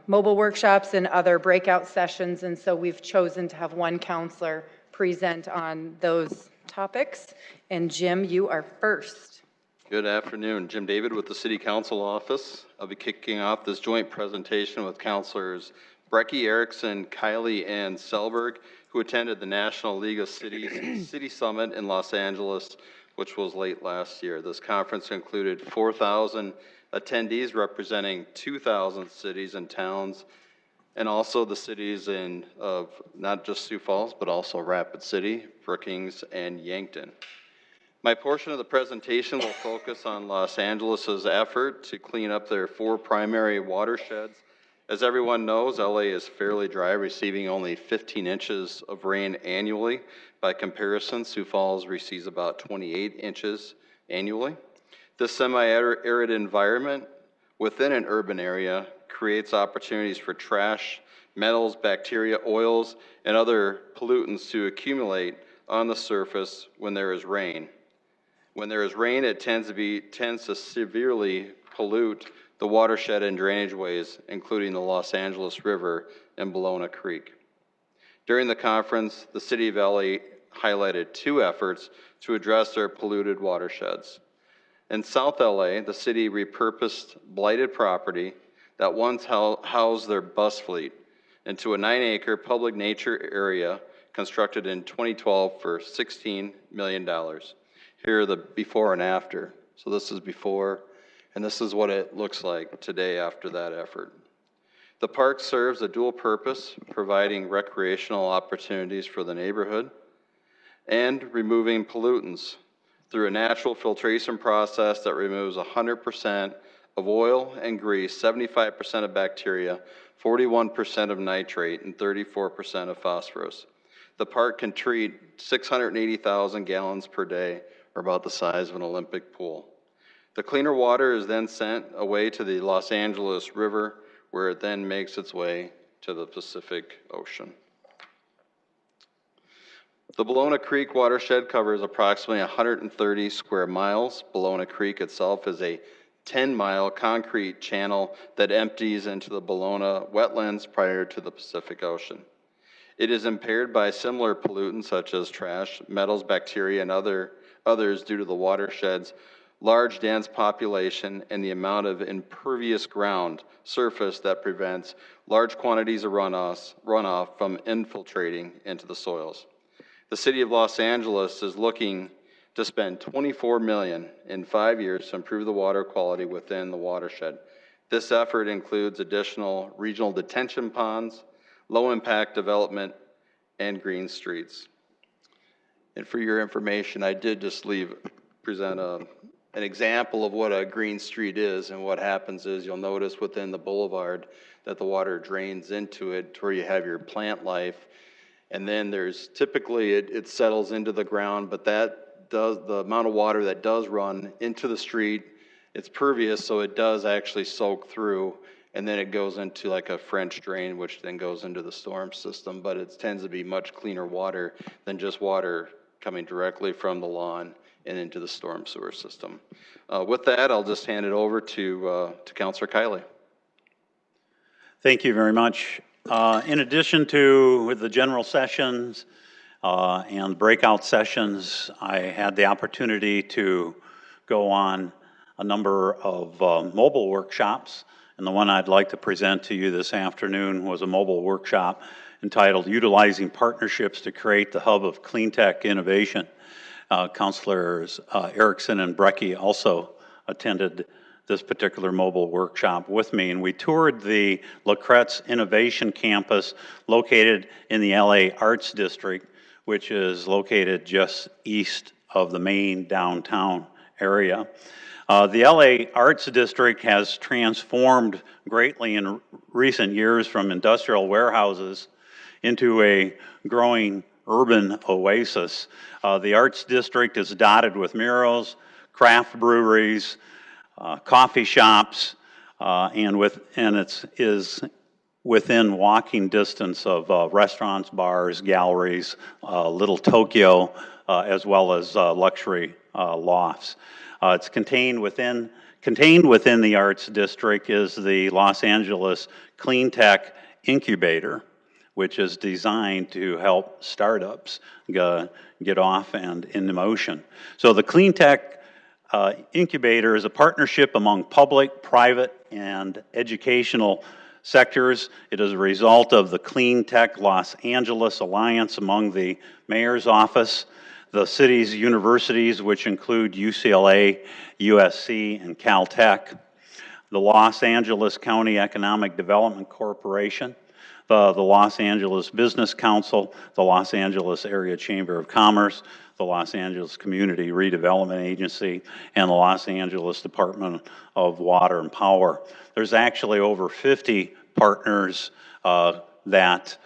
mobile workshops and other breakout sessions, and so we've chosen to have one counselor present on those topics. And Jim, you are first. Good afternoon. Jim David with the City Council Office. I'll be kicking off this joint presentation with Councilors Brecky, Erickson, Kylie, and Selberg, who attended the National League of Cities City Summit in Los Angeles, which was late last year. This conference included 4,000 attendees representing 2,000 cities and towns, and also the cities of not just Sioux Falls, but also Rapid City, Brookings, and Yankton. My portion of the presentation will focus on Los Angeles's effort to clean up their 4 primary watersheds. As everyone knows, LA is fairly dry, receiving only 15 inches of rain annually. By comparison, Sioux Falls receives about 28 inches annually. This semi-arid environment within an urban area creates opportunities for trash, metals, bacteria, oils, and other pollutants to accumulate on the surface when there is rain. When there is rain, it tends to severely pollute the watershed and drainage ways, including the Los Angeles River and Bologna Creek. During the conference, the City of LA highlighted 2 efforts to address their polluted watersheds. In South LA, the city repurposed blighted property that once housed their bus fleet into a 9-acre public nature area constructed in 2012 for $16 million. Here are the before and after. So this is before, and this is what it looks like today after that effort. The park serves a dual purpose, providing recreational opportunities for the neighborhood and removing pollutants through a natural filtration process that removes 100% of oil and grease, 75% of bacteria, 41% of nitrate, and 34% of phosphorus. The park can treat 680,000 gallons per day, or about the size of an Olympic pool. The cleaner water is then sent away to the Los Angeles River, where it then makes its way to the Pacific Ocean. The Bologna Creek watershed covers approximately 130 square miles. Bologna Creek itself is a 10-mile concrete channel that empties into the Bologna wetlands prior to the Pacific Ocean. It is impaired by similar pollutants such as trash, metals, bacteria, and others due to the watershed's large dense population and the amount of impervious ground surface that prevents large quantities of runoff from infiltrating into the soils. The City of Los Angeles is looking to spend $24 million in 5 years to improve the water quality within the watershed. This effort includes additional regional detention ponds, low-impact development, and green streets. And for your information, I did just present an example of what a green street is, and what happens is you'll notice within the boulevard that the water drains into it to where you have your plant life, And then there's typically, it settles into the ground, but the amount of water that does run into the street, it's pervious, so it does actually soak through, and then it goes into like a French drain, which then goes into the storm system, but it tends to be much cleaner water than just water coming directly from the lawn and into the storm sewer system. With that, I'll just hand it over to Councilor Kiley. Thank you very much. In addition to the general sessions and breakout sessions, I had the opportunity to go on a number of mobile workshops, and the one I'd like to present to you this afternoon was a mobile workshop entitled Utilizing Partnerships to Create the Hub of Clean Tech Innovation. Councilors Erickson and Brecky also attended this particular mobile workshop with me, and we toured the Lacretz Innovation Campus located in the LA Arts District, which is located just east of the main downtown area. The LA Arts District has transformed greatly in recent years from industrial warehouses into a growing urban oasis. The Arts District is dotted with murals, craft breweries, coffee shops, and it is within walking distance of restaurants, bars, galleries, Little Tokyo, as well as luxury lofts. It's contained within the Arts District is the Los Angeles Clean Tech Incubator, which is designed to help startups get off and into motion. So the Clean Tech Incubator is a partnership among public, private, and educational sectors. It is a result of the Clean Tech Los Angeles Alliance among the mayor's office, the city's universities, which include UCLA, USC, and Caltech, the Los Angeles County Economic Development Corporation, the Los Angeles Business Council, the Los Angeles Area Chamber of Commerce, the Los Angeles Community Redevelopment Agency, and the Los Angeles Department of Water and Power. There's actually over 50 partners that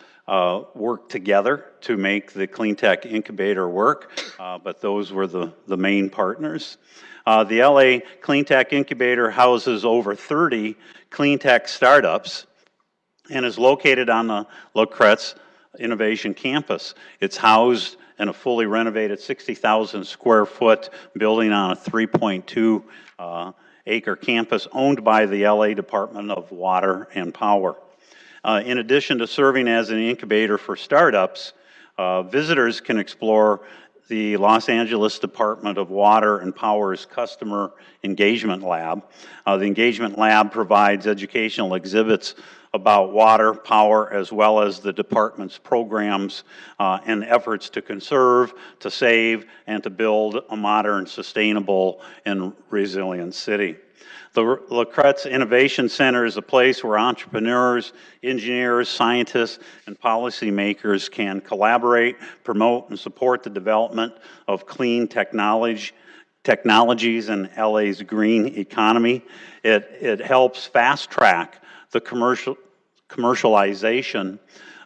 work together to make the Clean Tech Incubator work, but those were the main partners. The LA Clean Tech Incubator houses over 30 clean tech startups and is located on the Lacretz Innovation Campus. It's housed in a fully renovated 60,000 square foot building on a 3.2 acre campus owned by the LA Department of Water and Power. In addition to serving as an incubator for startups, visitors can explore the Los Angeles Department of Water and Power's Customer Engagement Lab. The Engagement Lab provides educational exhibits about water, power, as well as the department's programs and efforts to conserve, to save, and to build a modern, sustainable, and resilient city. The Lacretz Innovation Center is a place where entrepreneurs, engineers, scientists, and policymakers can collaborate, promote, and support the development of clean technologies in LA's green economy. It helps fast track the commercialization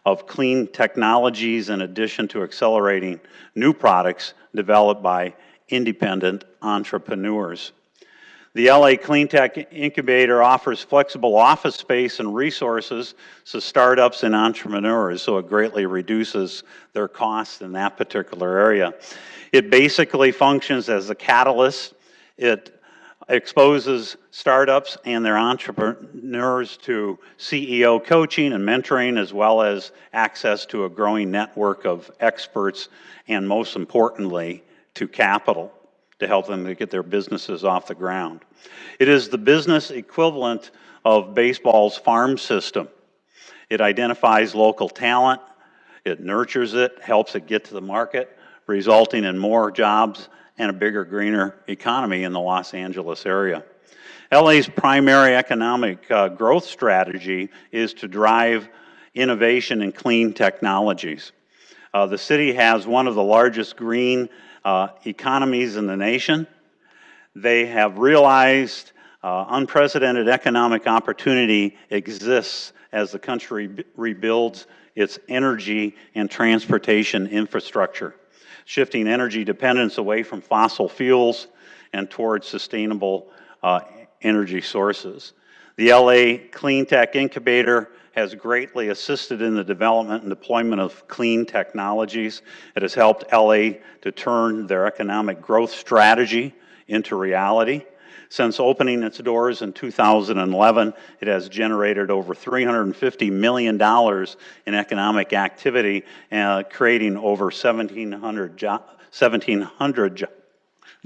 of clean technologies in addition to accelerating new products developed by independent entrepreneurs. The LA Clean Tech Incubator offers flexible office space and resources to startups and entrepreneurs, so it greatly reduces their costs in that particular area. It basically functions as a catalyst. It exposes startups and their entrepreneurs to CEO coaching and mentoring, as well as access to a growing network of experts, and most importantly, to capital to help them to get their businesses off the ground. It is the business equivalent of baseball's farm system. It identifies local talent, it nurtures it, helps it get to the market, resulting in more jobs and a bigger, greener economy in the Los Angeles area. LA's primary economic growth strategy is to drive innovation in clean technologies. The city has one of the largest green economies in the nation. They have realized unprecedented economic opportunity exists as the country rebuilds its energy and transportation infrastructure, shifting energy dependence away from fossil fuels and towards sustainable energy sources. The LA Clean Tech Incubator has greatly assisted in the development and deployment of clean technologies. It has helped LA to turn their economic growth strategy into reality. Since opening its doors in 2011, it has generated over $350 million in economic activity, creating over 1,700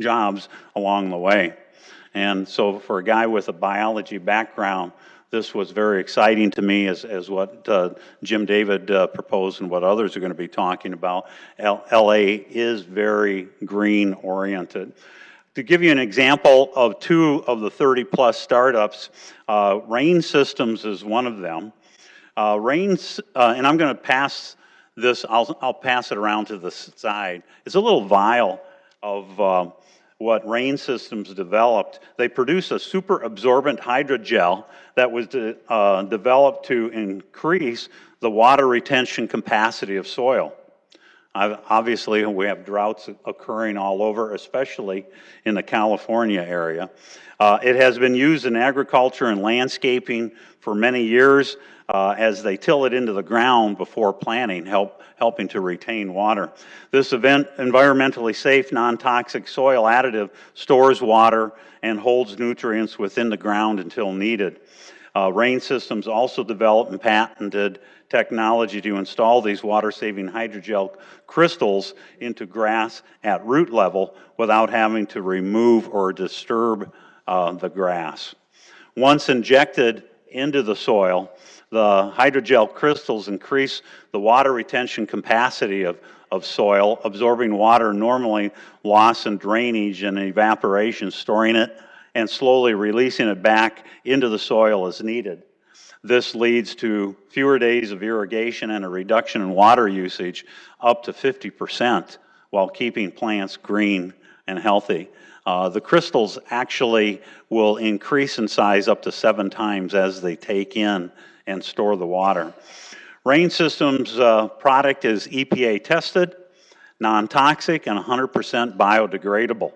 jobs along the way. And so for a guy with a biology background, this was very exciting to me as what Jim David proposed and what others are going to be talking about. LA is very green oriented. To give you an example of 2 of the 30-plus startups, Rain Systems is one of them. And I'm going to pass this, I'll pass it around to the side. It's a little vial of what Rain Systems developed. They produce a super absorbent hydrogel that was developed to increase the water retention capacity of soil. Obviously, we have droughts occurring all over, especially in the California area. It has been used in agriculture and landscaping for many years as they till it into the ground before planting, helping to retain water. This environmentally safe, non-toxic soil additive stores water and holds nutrients within the ground until needed. Rain Systems also developed and patented technology to install these water-saving hydrogel crystals into grass at root level without having to remove or disturb the grass. Once injected into the soil, the hydrogel crystals increase the water retention capacity of soil, absorbing water normally lost in drainage and evaporation, storing it, and slowly releasing it back into the soil as needed. This leads to fewer days of irrigation and a reduction in water usage up to 50% while keeping plants green and healthy. The crystals actually will increase in size up to 7 times as they take in and store the water. Rain Systems product is EPA tested, non-toxic, and 100% biodegradable.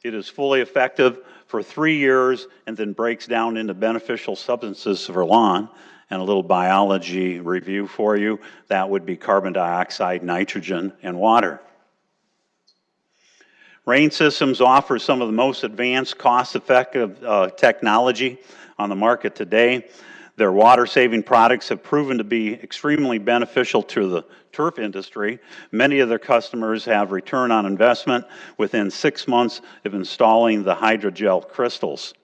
It is fully effective for 3 years and then breaks down into beneficial substances for lawn. And a little biology review for you, that would be carbon dioxide, nitrogen, and water. Rain Systems offers some of the most advanced, cost-effective technology on the market today. Their water-saving products have proven to be extremely beneficial to the turf industry. Many of their customers have return on investment within 6 months of installing the hydrogel crystals.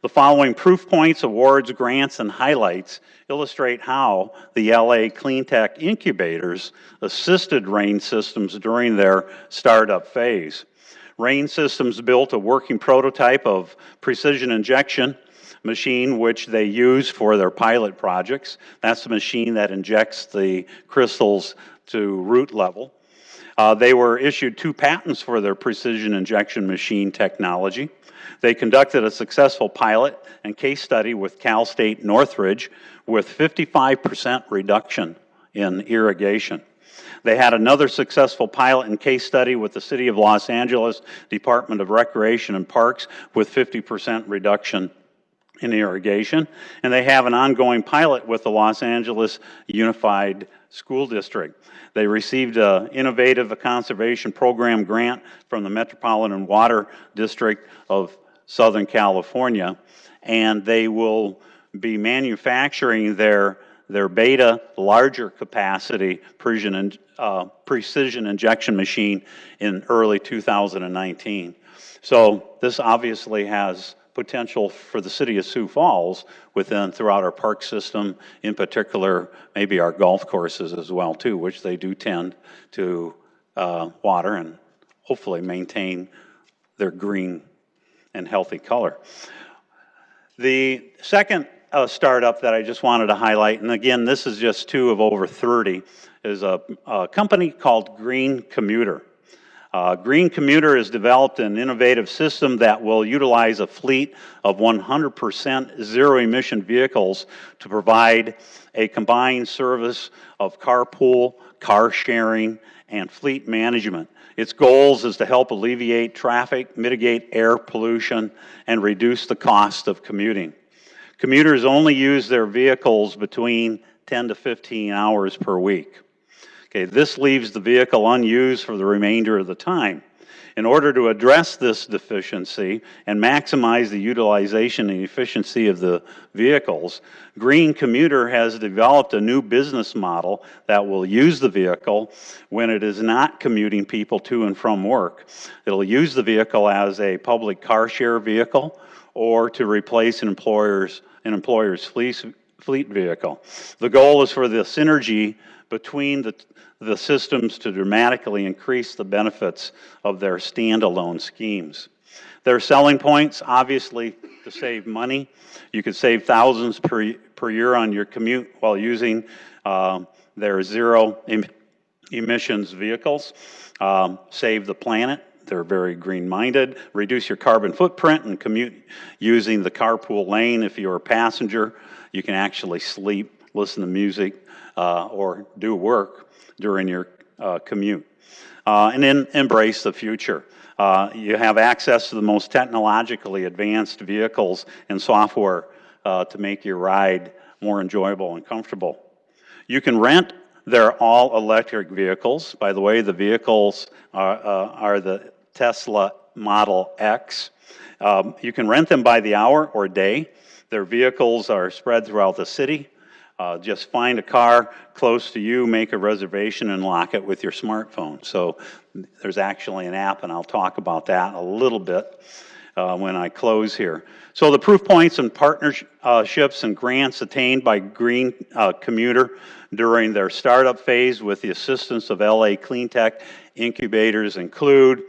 The following proof points, awards, grants, and highlights illustrate how the LA Clean Tech Incubators assisted Rain Systems during their startup phase. Rain Systems built a working prototype of precision injection machine which they use for their pilot projects. That's the machine that injects the crystals to root level. They were issued 2 patents for their precision injection machine technology. They conducted a successful pilot and case study with Cal State Northridge with 55% reduction in irrigation. They had another successful pilot and case study with the City of Los Angeles Department of Recreation and Parks with 50% reduction in irrigation. And they have an ongoing pilot with the Los Angeles Unified School District. They received an innovative conservation program grant from the Metropolitan Water District of Southern California, and they will be manufacturing their beta larger capacity precision injection machine in early 2019. So this obviously has potential for the city of Sioux Falls throughout our park system, in particular maybe our golf courses as well too, which they do tend to water and hopefully maintain their green and healthy color. The second startup that I just wanted to highlight, and again, this is just 2 of over 30, is a company called Green Commuter. Green Commuter has developed an innovative system that will utilize a fleet of 100% zero-emission vehicles to provide a combined service of carpool, car sharing, and fleet management. Its goals is to help alleviate traffic, mitigate air pollution, and reduce the cost of commuting. Commuters only use their vehicles between 10 to 15 hours per week. Okay, this leaves the vehicle unused for the remainder of the time. In order to address this deficiency and maximize the utilization and efficiency of the vehicles, Green Commuter has developed a new business model that will use the vehicle when it is not commuting people to and from work. It'll use the vehicle as a public car share vehicle or to replace an employer's fleet vehicle. The goal is for the synergy between the systems to dramatically increase the benefits of their standalone schemes. Their selling points, obviously, to save money. You could save thousands per year on your commute while using their zero emissions vehicles. Save the planet. They're very green-minded. Reduce your carbon footprint and commute using the carpool lane. If you're a passenger, you can actually sleep, listen to music, or do work during your commute. And then embrace the future. You have access to the most technologically advanced vehicles and software to make your ride more enjoyable and comfortable. You can rent their all-electric vehicles. By the way, the vehicles are the Tesla Model X. You can rent them by the hour or day. Their vehicles are spread throughout the city. Just find a car close to you, make a reservation, and lock it with your smartphone. So there's actually an app, and I'll talk about that a little bit when I close here. So the proof points and partnerships and grants attained by Green Commuter during their startup phase with the assistance of LA Clean Tech incubators include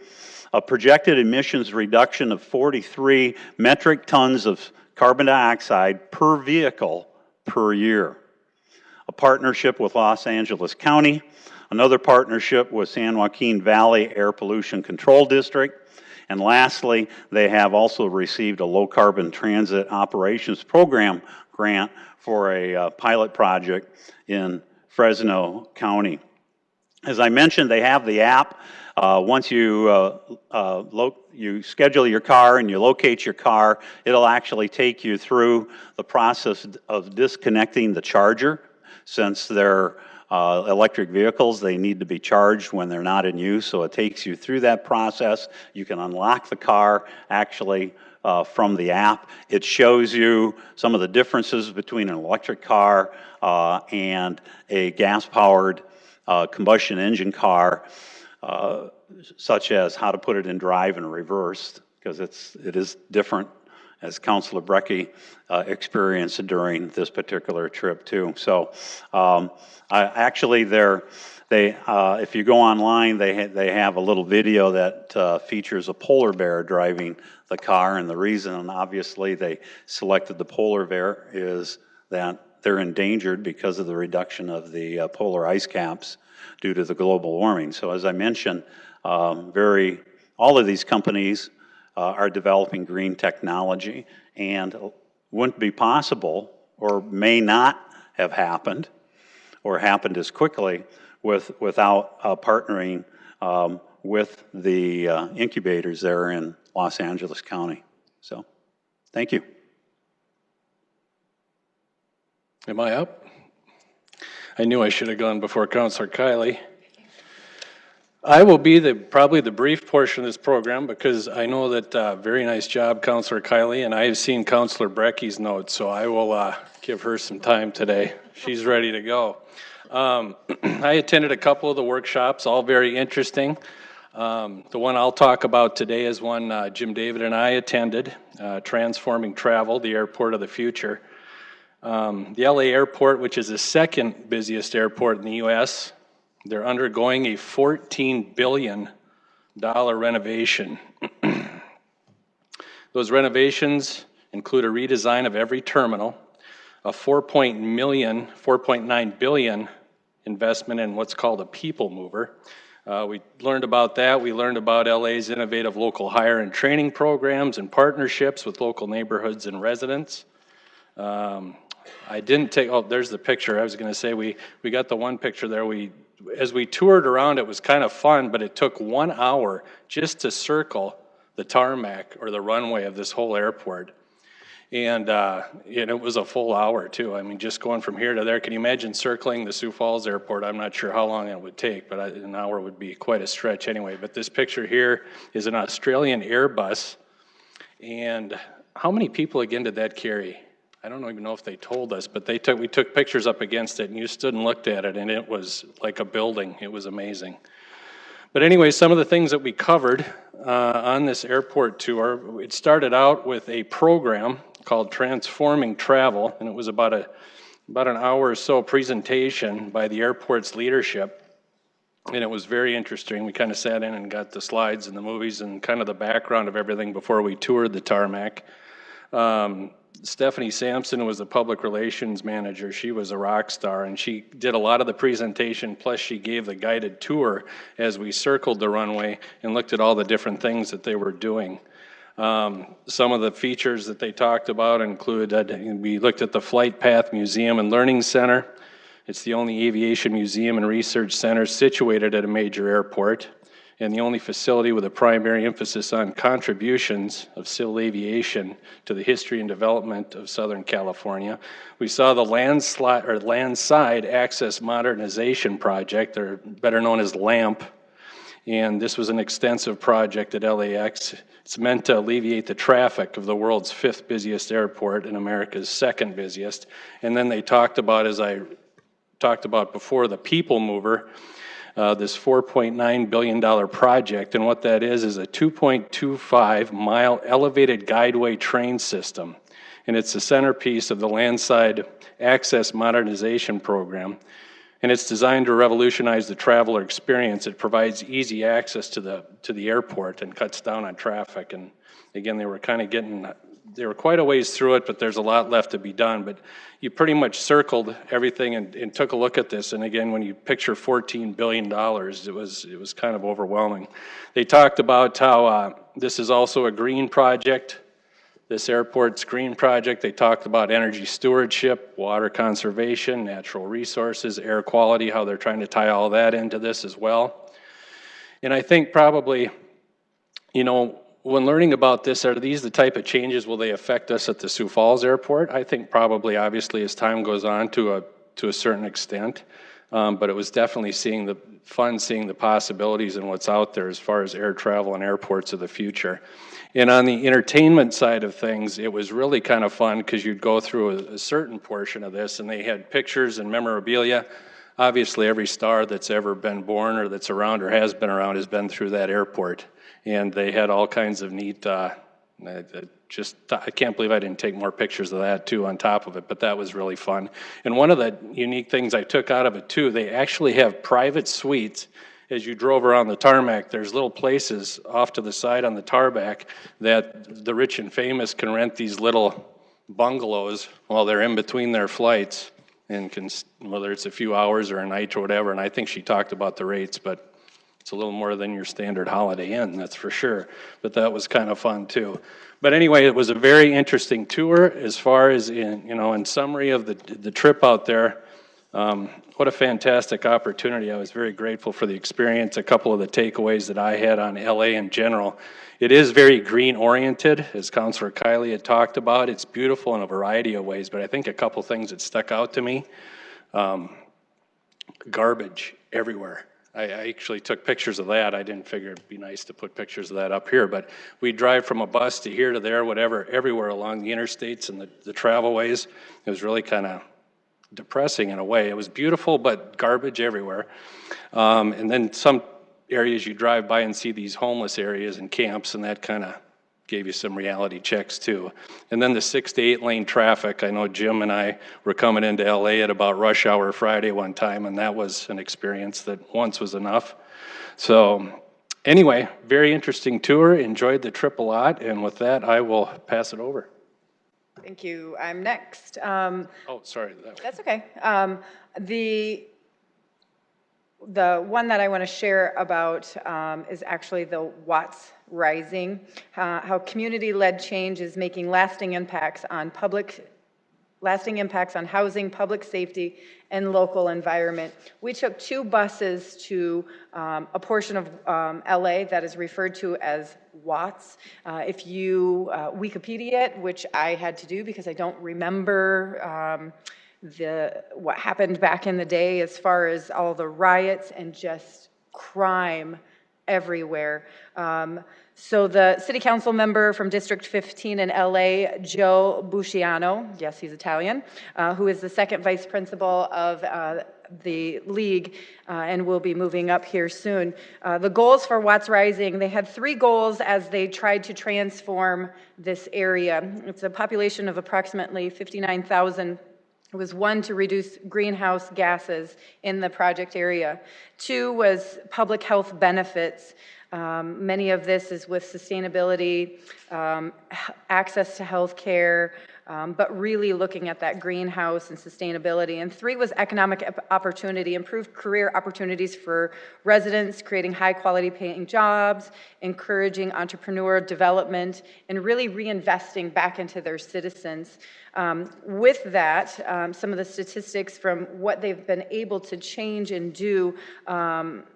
a projected emissions reduction of 43 metric tons of carbon dioxide per vehicle per year. A partnership with Los Angeles County, another partnership with San Joaquin Valley Air Pollution Control District, and lastly, they have also received a low carbon transit operations program grant for a pilot project in Fresno County. As I mentioned, they have the app. Once you schedule your car and you locate your car, it'll actually take you through the process of disconnecting the charger. Since they're electric vehicles, they need to be charged when they're not in use, so it takes you through that process. You can unlock the car actually from the app. It shows you some of the differences between an electric car and a gas-powered combustion engine car, such as how to put it in drive and reverse, because it is different, as Councilor Brecky experienced during this particular trip too. So actually, if you go online, they have a little video that features a polar bear driving the car, and the reason, obviously, they selected the polar bear is that they're endangered because of the reduction of the polar ice caps due to the global warming. So as I mentioned, all of these companies are developing green technology, and wouldn't be possible or may not have happened or happened as quickly without partnering with the incubators there in Los Angeles County. So, thank you. Am I up? I knew I should have gone before Councilor Kiley. I will be probably the brief portion of this program because I know that very nice job, Councilor Kiley, and I have seen Councilor Brecky's notes, so I will give her some time today. She's ready to go. I attended a couple of the workshops, all very interesting. The one I'll talk about today is one Jim David and I attended, Transforming Travel, the Airport of the Future. The LA Airport, which is the second busiest airport in the U.S., they're undergoing a $14 billion renovation. Those renovations include a redesign of every terminal, a $4.9 billion investment in what's called a people mover, We learned about that. We learned about LA's innovative local hire and training programs and partnerships with local neighborhoods and residents. I didn't take, oh, there's the picture. I was going to say we got the one picture there. As we toured around, it was kind of fun, but it took 1 hour just to circle the tarmac or the runway of this whole airport. And it was a full hour too. I mean, just going from here to there. Can you imagine circling the Sioux Falls airport? I'm not sure how long it would take, but an hour would be quite a stretch anyway. But this picture here is an Australian Airbus. And how many people again did that carry? I don't even know if they told us, but we took pictures up against it, and you stood and looked at it, and it was like a building. It was amazing. But anyway, some of the things that we covered on this airport tour, it started out with a program called Transforming Travel, and it was about an hour or so presentation by the airport's leadership, and it was very interesting. We kind of sat in and got the slides and the movies and kind of the background of everything before we toured the tarmac. Stephanie Sampson was the public relations manager. She was a rock star, and she did a lot of the presentation, plus she gave the guided tour as we circled the runway and looked at all the different things that they were doing. Some of the features that they talked about included, we looked at the Flight Path Museum and Learning Center. It's the only aviation museum and research center situated at a major airport, and the only facility with a primary emphasis on contributions of civil aviation to the history and development of Southern California. We saw the Landside Access Modernization Project, or better known as LAMP, and this was an extensive project at LAX. It's meant to alleviate the traffic of the world's 5th busiest airport and America's 2nd busiest. And then they talked about, as I talked about before, the People Mover, this $4.9 billion project, and what that is a 2.25-mile elevated guideway train system, and it's the centerpiece of the Landside Access Modernization Program, and it's designed to revolutionize the traveler experience. It provides easy access to the airport and cuts down on traffic, and again, they were quite a ways through it, but there's a lot left to be done. But you pretty much circled everything and took a look at this. And again, when you picture $14 billion, it was kind of overwhelming. They talked about how this is also a green project, this airport's green project. They talked about energy stewardship, water conservation, natural resources, air quality, how they're trying to tie all that into this as well. And I think probably, when learning about this, are these the type of changes, will they affect us at the Sioux Falls Airport? I think probably, obviously, as time goes on to a certain extent, but it was definitely seeing the possibilities and what's out there as far as air travel and airports of the future. And on the entertainment side of things, it was really kind of fun because you'd go through a certain portion of this, and they had pictures and memorabilia. Obviously, every star that's ever been born or that's around or has been around has been through that airport. And they had all kinds of neat, I can't believe I didn't take more pictures of that too on top of it, but that was really fun. And one of the unique things I took out of it too, they actually have private suites. As you drove around the tarmac, there's little places off to the side on the tarmac that the rich and famous can rent these little bungalows while they're in between their flights, and whether it's a few hours or a night or whatever. And I think she talked about the rates, but it's a little more than your standard Holiday Inn, that's for sure. But that was kind of fun too. But anyway, it was a very interesting tour as far as in summary of the trip out there. What a fantastic opportunity. I was very grateful for the experience. A couple of the takeaways that I had on LA in general. It is very green oriented, as Councilor Kiley had talked about. It's beautiful in a variety of ways, but I think a couple things that stuck out to me. Garbage everywhere. I actually took pictures of that. I didn't figure it'd be nice to put pictures of that up here, but we drive from a bus to here to there, whatever, everywhere along the interstates and the travelways. It was really kind of depressing in a way. It was beautiful, but garbage everywhere. And then some areas you drive by and see these homeless areas and camps, and that kind of gave you some reality checks too. And then the 6 to 8 lane traffic. I know Jim and I were coming into LA at about rush hour Friday one time, and that was an experience that once was enough. So anyway, very interesting tour. Enjoyed the trip a lot, and with that, I will pass it over. Thank you. I'm next. Oh, sorry. That's okay. The one that I want to share about is actually the Watts Rising, how community-led change is making lasting impacts on housing, public safety, and local environment. We took 2 buses to a portion of LA that is referred to as Watts. If you Wikipedia it, which I had to do because I don't remember what happened back in the day as far as all the riots and just crime everywhere. So the city council member from District 15 in LA, Joe Busciano, yes, he's Italian, who is the second vice principal of the league and will be moving up here soon. The goals for Watts Rising, they had 3 goals as they tried to transform this area. It's a population of approximately 59,000. It was 1, to reduce greenhouse gases in the project area. 2 was public health benefits. Many of this is with sustainability, access to health care, but really looking at that greenhouse and sustainability. And 3 was economic opportunity, improved career opportunities for residents, creating high-quality paying jobs, encouraging entrepreneurial development, and really reinvesting back into their citizens. With that, some of the statistics from what they've been able to change and do,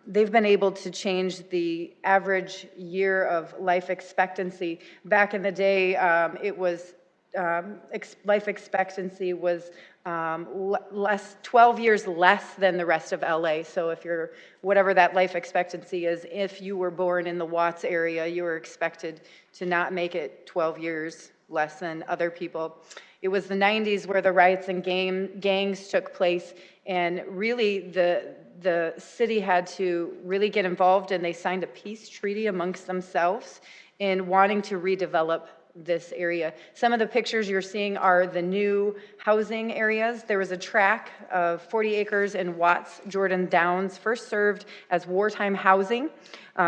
they've been able to change the average year of life expectancy. Back in the day, it was life expectancy was 12 years less than the rest of LA. So if you're, whatever that life expectancy is, if you were born in the Watts area, you were expected to not make it 12 years less than other people. It was the 90s where the riots and gangs took place, and really the city had to really get involved, and they signed a peace treaty amongst themselves in wanting to redevelop this area. Some of the pictures you're seeing are the new housing areas. There was a tract of 40 acres in Watts, Jordan Downs, first served as wartime housing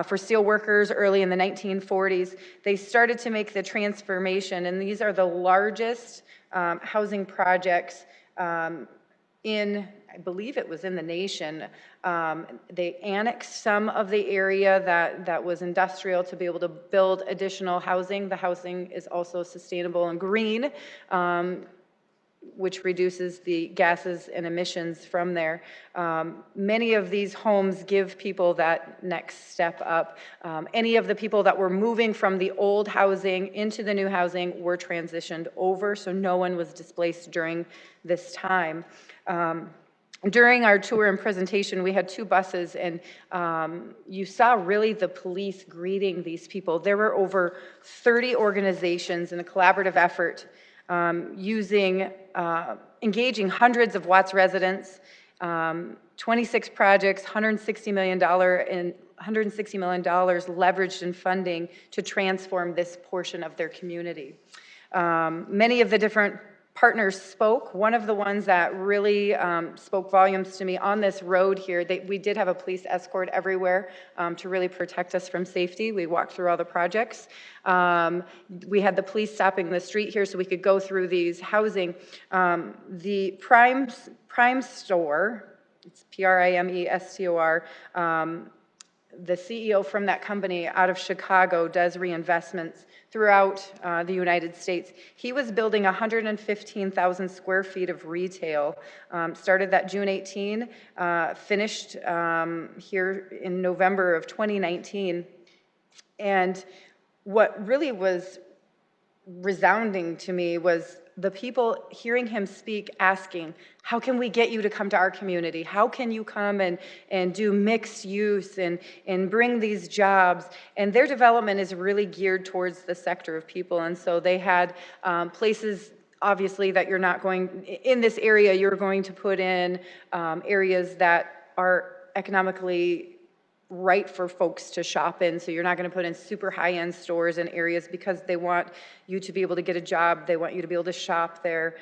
for steel workers early in the 1940s. They started to make the transformation, and these are the largest housing projects in, I believe it was in the nation. They annexed some of the area that was industrial to be able to build additional housing. The housing is also sustainable and green, which reduces the gases and emissions from there. Many of these homes give people that next step up. Any of the people that were moving from the old housing into the new housing were transitioned over, so no one was displaced during this time. During our tour and presentation, we had 2 buses, and you saw really the police greeting these people. There were over 30 organizations in a collaborative effort engaging hundreds of Watts residents, 26 projects, $160 million leveraged in funding to transform this portion of their community. Many of the different partners spoke. One of the ones that really spoke volumes to me on this road here, we did have a police escort everywhere to really protect us from safety. We walked through all the projects. We had the police stopping the street here so we could go through these housing. The Prime Store, it's Primestor, the CEO from that company out of Chicago does reinvestments throughout the United States. He was building 115,000 square feet of retail. Started that June 18, finished here in November of 2019. And what really was resounding to me was the people hearing him speak, asking, how can we get you to come to our community? How can you come and do mixed use and bring these jobs? And their development is really geared towards the sector of people. And so they had places, obviously, that you're not going, in this area, you're going to put in areas that are economically right for folks to shop in. So you're not going to put in super high-end stores in areas because they want you to be able to get a job. They want you to be able to shop there.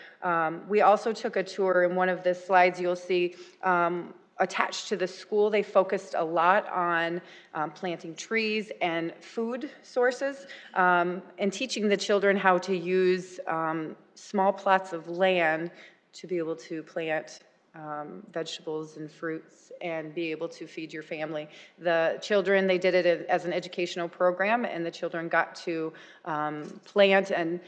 We also took a tour. In one of the slides you'll see attached to the school, they focused a lot on planting trees and food sources and teaching the children how to use small plots of land to be able to plant vegetables and fruits and be able to feed your family. The children, they did it as an educational program, and the children got to plant and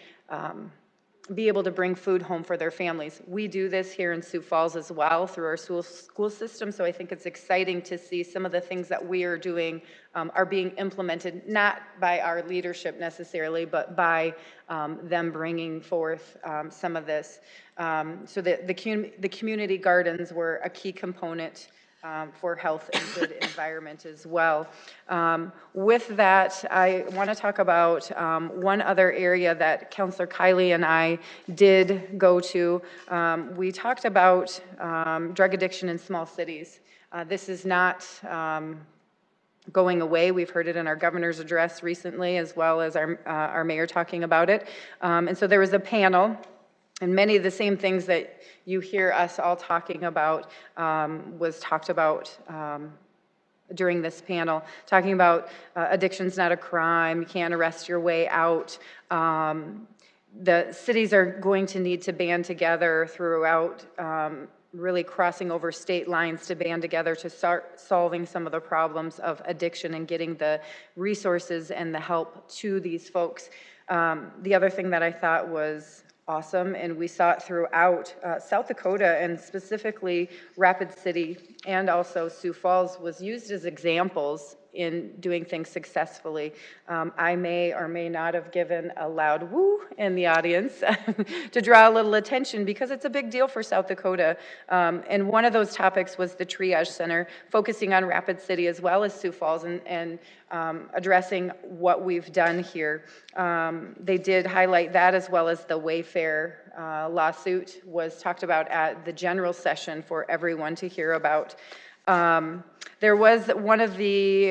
be able to bring food home for their families. We do this here in Sioux Falls as well through our school system, so I think it's exciting to see some of the things that we are doing are being implemented, not by our leadership necessarily, but by them bringing forth some of this. So the community gardens were a key component for health and good environment as well. With that, I want to talk about one other area that Councilor Kiley and I did go to. We talked about drug addiction in small cities. This is not going away. We've heard it in our governor's address recently, as well as our mayor talking about it. And so there was a panel, and many of the same things that you hear us all talking about was talked about during this panel, talking about addiction's not a crime, you can't arrest your way out. The cities are going to need to band together throughout, really crossing over state lines to band together to start solving some of the problems of addiction and getting the resources and the help to these folks. The other thing that I thought was awesome, and we saw it throughout South Dakota, and specifically Rapid City and also Sioux Falls was used as examples in doing things successfully. I may or may not have given a loud woo in the audience to draw a little attention, because it's a big deal for South Dakota. And one of those topics was the triage center, focusing on Rapid City as well as Sioux Falls, and addressing what we've done here. They did highlight that, as well as the Wayfair lawsuit was talked about at the general session for everyone to hear about. There was one of the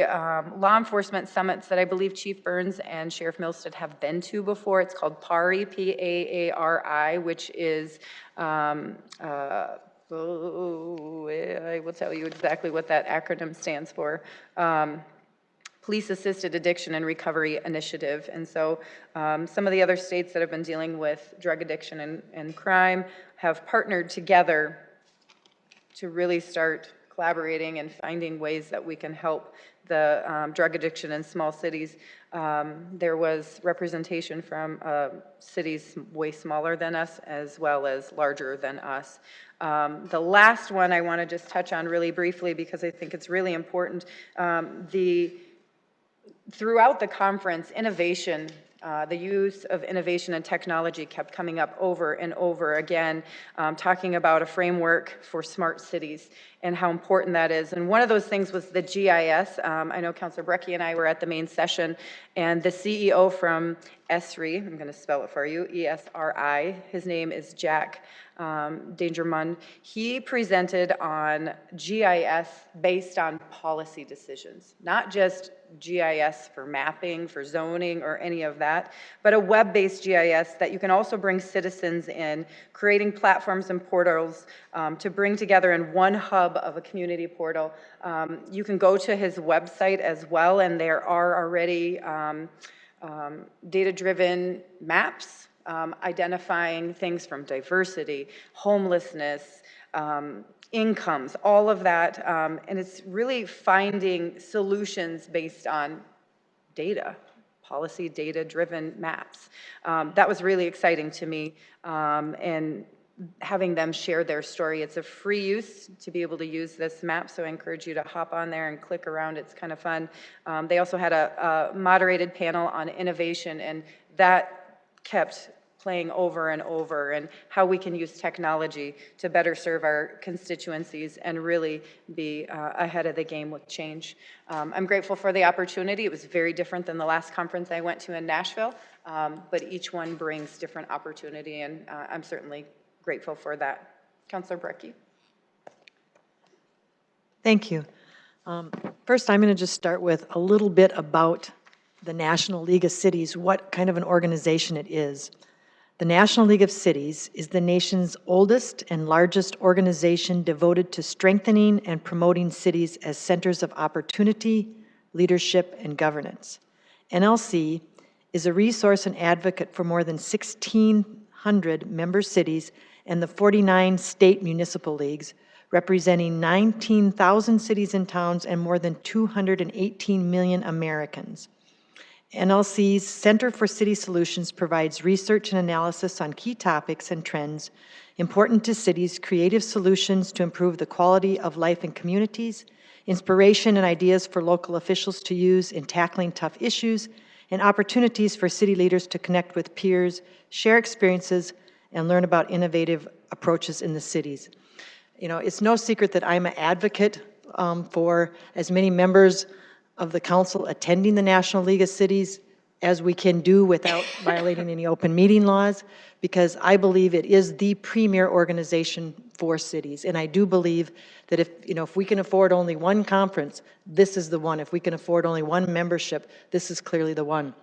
law enforcement summits that I believe Chief Burns and Sheriff Milstead have been to before. It's called PARI, P-A-A-R-I, which is, I will tell you exactly what that acronym stands for. Police Assisted Addiction and Recovery Initiative. And so some of the other states that have been dealing with drug addiction and crime have partnered together to really start collaborating and finding ways that we can help the drug addiction in small cities. There was representation from cities way smaller than us, as well as larger than us. The last one I want to just touch on really briefly, because I think it's really important. Throughout the conference, innovation, the use of innovation and technology kept coming up over and over again, talking about a framework for smart cities and how important that is. And one of those things was the GIS. I know Councilor Brecky and I were at the main session, and the CEO from ESRI, I'm going to spell it for you, E-S-R-I, his name is Jack Dangermund. He presented on GIS based on policy decisions, not just GIS for mapping, for zoning, or any of that, but a web-based GIS that you can also bring citizens in, creating platforms and portals to bring together in one hub of a community portal. You can go to his website as well, and there are already data-driven maps identifying things from diversity, homelessness, incomes, all of that, and it's really finding solutions based on data, policy data-driven maps. That was really exciting to me, and having them share their story. It's a free use to be able to use this map, so I encourage you to hop on there and click around. It's kind of fun. They also had a moderated panel on innovation, and that kept playing over and over, and how we can use technology to better serve our constituencies and really be ahead of the game with change. I'm grateful for the opportunity. It was very different than the last conference I went to in Nashville, but each one brings different opportunity, and I'm certainly grateful for that. Councilor Brecky. Thank you. First, I'm going to just start with a little bit about the National League of Cities, what kind of an organization it is. The National League of Cities is the nation's oldest and largest organization devoted to strengthening and promoting cities as centers of opportunity, leadership, and governance. NLC is a resource and advocate for more than 1,600 member cities and the 49 state municipal leagues, representing 19,000 cities and towns and more than 218 million Americans. NLC's Center for City Solutions provides research and analysis on key topics and trends important to cities, creative solutions to improve the quality of life in communities, inspiration and ideas for local officials to use in tackling tough issues, and opportunities for city leaders to connect with peers, share experiences, and learn about innovative approaches in the cities. You know, it's no secret that I'm an advocate for as many members of the council attending the National League of Cities as we can do without violating any open meeting laws, because I believe it is the premier organization for cities. And I do believe that if we can afford only one conference, this is the one. If we can afford only one membership, this is clearly the one.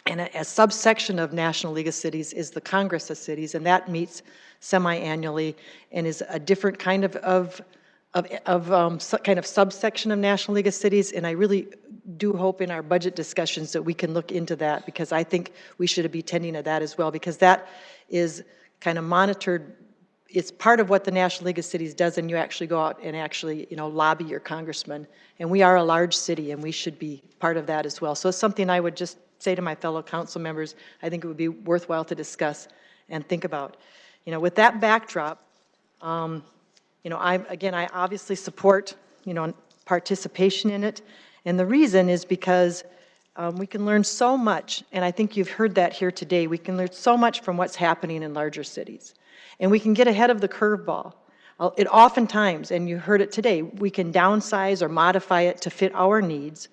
And a subsection of National League of Cities is the Congress of Cities, and that meets semi-annually and is a different kind of subsection of National League of Cities. And I really do hope in our budget discussions that we can look into that, because I think we should be tending to that as well, because that is kind of monitored. It's part of what the National League of Cities does, and you actually go out and actually, lobby your congressman. And we are a large city, and we should be part of that as well. So it's something I would just say to my fellow council members, I think it would be worthwhile to discuss and think about. With that backdrop, I obviously support, participation in it. And the reason is because we can learn so much, and I think you've heard that here today. We can learn so much from what's happening in larger cities. And we can get ahead of the curveball. It oftentimes, and you heard it today, we can downsize or modify it to fit our needs,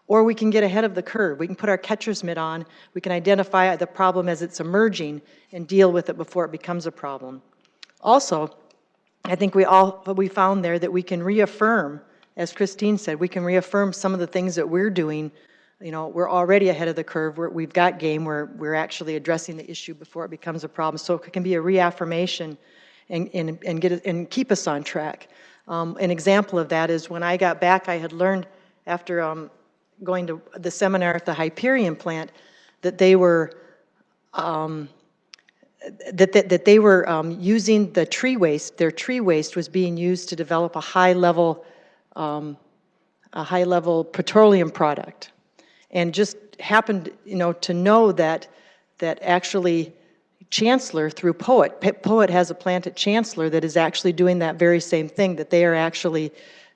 or we can get ahead of the curve. We can put our catcher's mitt on, we can identify the problem as it's emerging and deal with it before it becomes a problem. Also, I think we found there that we can reaffirm, as Christine said, we can reaffirm some of the things that we're doing. We're already ahead of the curve. We've got game. We're actually addressing the issue before it becomes a problem. So it can be a reaffirmation and keep us on track. An example of that is when I got back, I had learned after going to the seminar at the Hyperion plant that they were using the tree waste. Their tree waste was being used to develop a high-level petroleum product, and just happened, to know that actually Chancellor through Poet has a plant at Chancellor that is actually doing that very same thing. That they are actually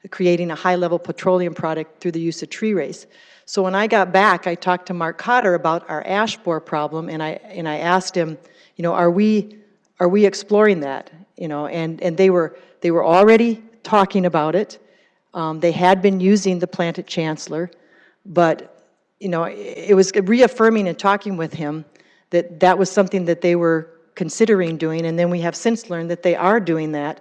creating a high-level petroleum product through the use of tree waste. So when I got back, I talked to Mark Cotter about our ash borer problem, and I asked him, are we exploring that? And they were already talking about it. They had been using the plant at Chancellor, but it was reaffirming and talking with him that was something that they were considering doing, and then we have since learned that they are doing that.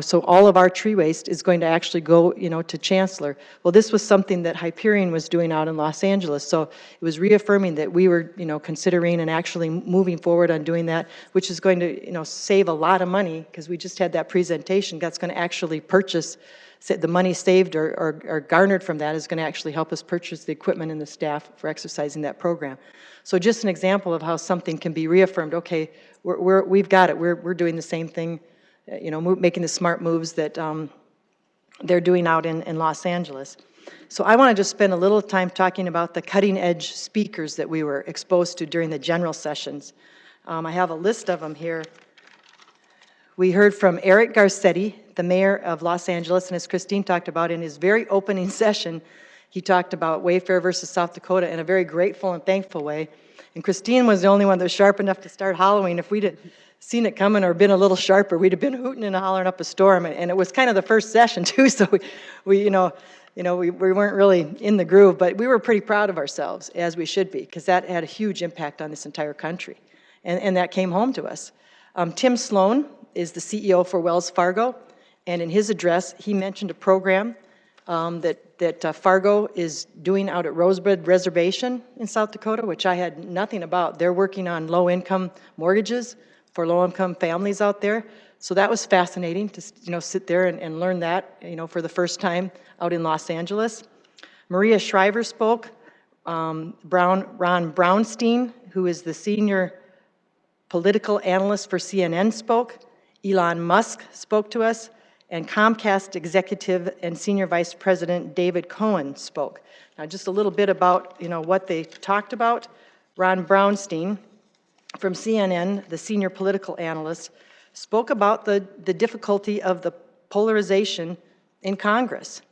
So all of our tree waste is going to actually go, to Chancellor. Well, this was something that Hyperion was doing out in Los Angeles, so it was reaffirming that we were, considering and actually moving forward on doing that, which is going to, save a lot of money, because we just had that presentation. That's going to actually purchase, the money saved or garnered from that is going to actually help us purchase the equipment and the staff for exercising that program. So just an example of how something can be reaffirmed. Okay, we've got it. We're doing the same thing. Making the smart moves that they're doing out in Los Angeles. So I want to just spend a little time talking about the cutting-edge speakers that we were exposed to during the general sessions. I have a list of them here. We heard from Eric Garcetti, the mayor of Los Angeles, and as Christine talked about in his very opening session, he talked about Wayfair versus South Dakota in a very grateful and thankful way. And Christine was the only one that was sharp enough to start hollering. If we'd seen it coming or been a little sharper, we'd have been hooting and hollering up a storm. And it was kind of the first session too, so we weren't really in the groove, but we were pretty proud of ourselves, as we should be, because that had a huge impact on this entire country, and that came home to us. Tim Sloan is the CEO for Wells Fargo, and in his address, he mentioned a program that Fargo is doing out at Rosebud Reservation in South Dakota, which I had nothing about. They're working on low-income mortgages for low-income families out there. So that was fascinating to sit there and learn that for the first time out in Los Angeles. Maria Shriver spoke. Ron Brownstein, who is the senior political analyst for CNN, spoke. Elon Musk spoke to us, and Comcast Executive and Senior Vice President David Cohen spoke. Now, just a little bit about, what they talked about. Ron Brownstein from CNN, the senior political analyst, spoke about the difficulty of the polarization in Congress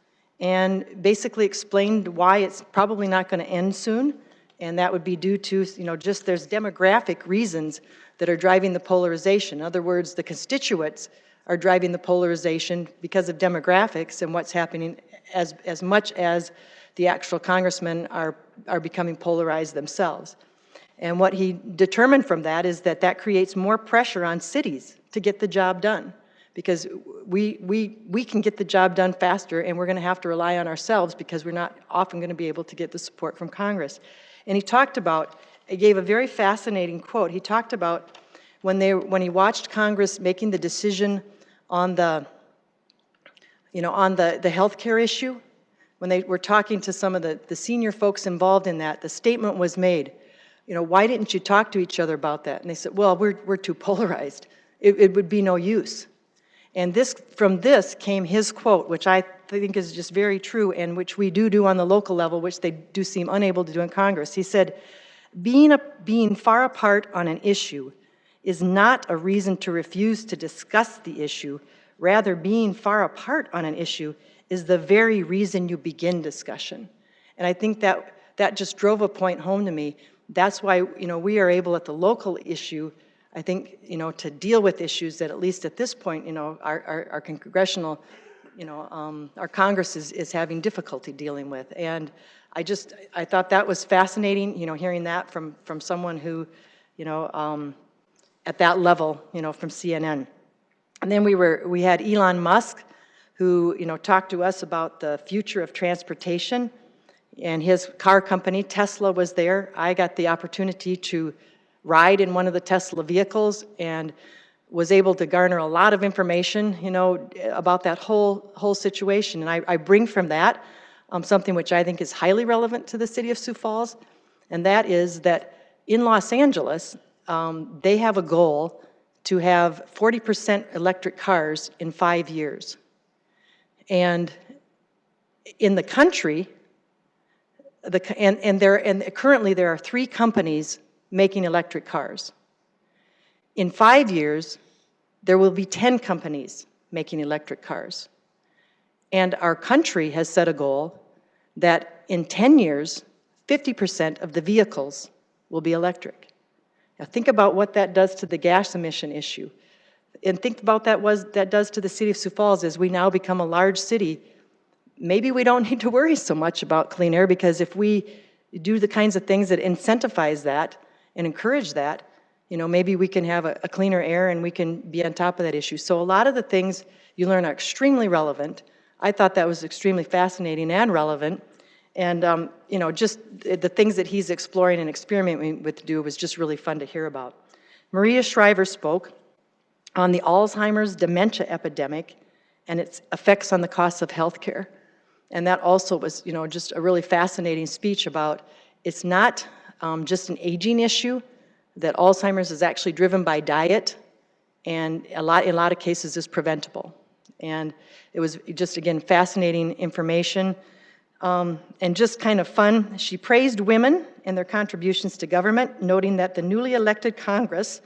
and basically explained why it's probably not going to end soon, and that would be due to, just there's demographic reasons that are driving the polarization. In other words, the constituents are driving the polarization because of demographics and what's happening as much as the actual congressmen are becoming polarized themselves. And what he determined from that is that creates more pressure on cities to get the job done, because we can get the job done faster, and we're going to have to rely on ourselves because we're not often going to be able to get the support from Congress. And he gave a very fascinating quote. He talked about when he watched Congress making the decision on the health care issue, when they were talking to some of the senior folks involved in that, the statement was made, why didn't you talk to each other about that? And they said, well, we're too polarized. It would be no use. And from this came his quote, which I think is just very true, and which we do on the local level, which they do seem unable to do in Congress. He said, being far apart on an issue is not a reason to refuse to discuss the issue. Rather, being far apart on an issue is the very reason you begin discussion. And I think that just drove a point home to me. That's why, we are able at the local issue, I think, to deal with issues that at least at this point, our congressional, our Congress is having difficulty dealing with. And I thought that was fascinating, hearing that from someone who, at that level, from CNN. And then we had Elon Musk, who, talked to us about the future of transportation, and his car company, Tesla, was there. I got the opportunity to ride in one of the Tesla vehicles and was able to garner a lot of information, about that whole situation. And I bring from that something which I think is highly relevant to the city of Sioux Falls, and that is that in Los Angeles, they have a goal to have 40% electric cars in 5 years. And in the country, currently there are 3 companies making electric cars. In 5 years, there will be 10 companies making electric cars. And our country has set a goal that in 10 years, 50% of the vehicles will be electric. Now think about what that does to the gas emission issue. And think about that does to the city of Sioux Falls as we now become a large city. Maybe we don't need to worry so much about clean air, because if we do the kinds of things that incentivize that and encourage that, maybe we can have a cleaner air and we can be on top of that issue. So a lot of the things you learn are extremely relevant. I thought that was extremely fascinating and relevant. And, just the things that he's exploring and experimenting with to do was just really fun to hear about. Maria Shriver spoke on the Alzheimer's dementia epidemic and its effects on the costs of health care. And that also was, just a really fascinating speech about it's not just an aging issue, that Alzheimer's is actually driven by diet, and in a lot of cases is preventable. And it was just, again, fascinating information and just kind of fun. She praised women and their contributions to government, noting that the newly elected Congress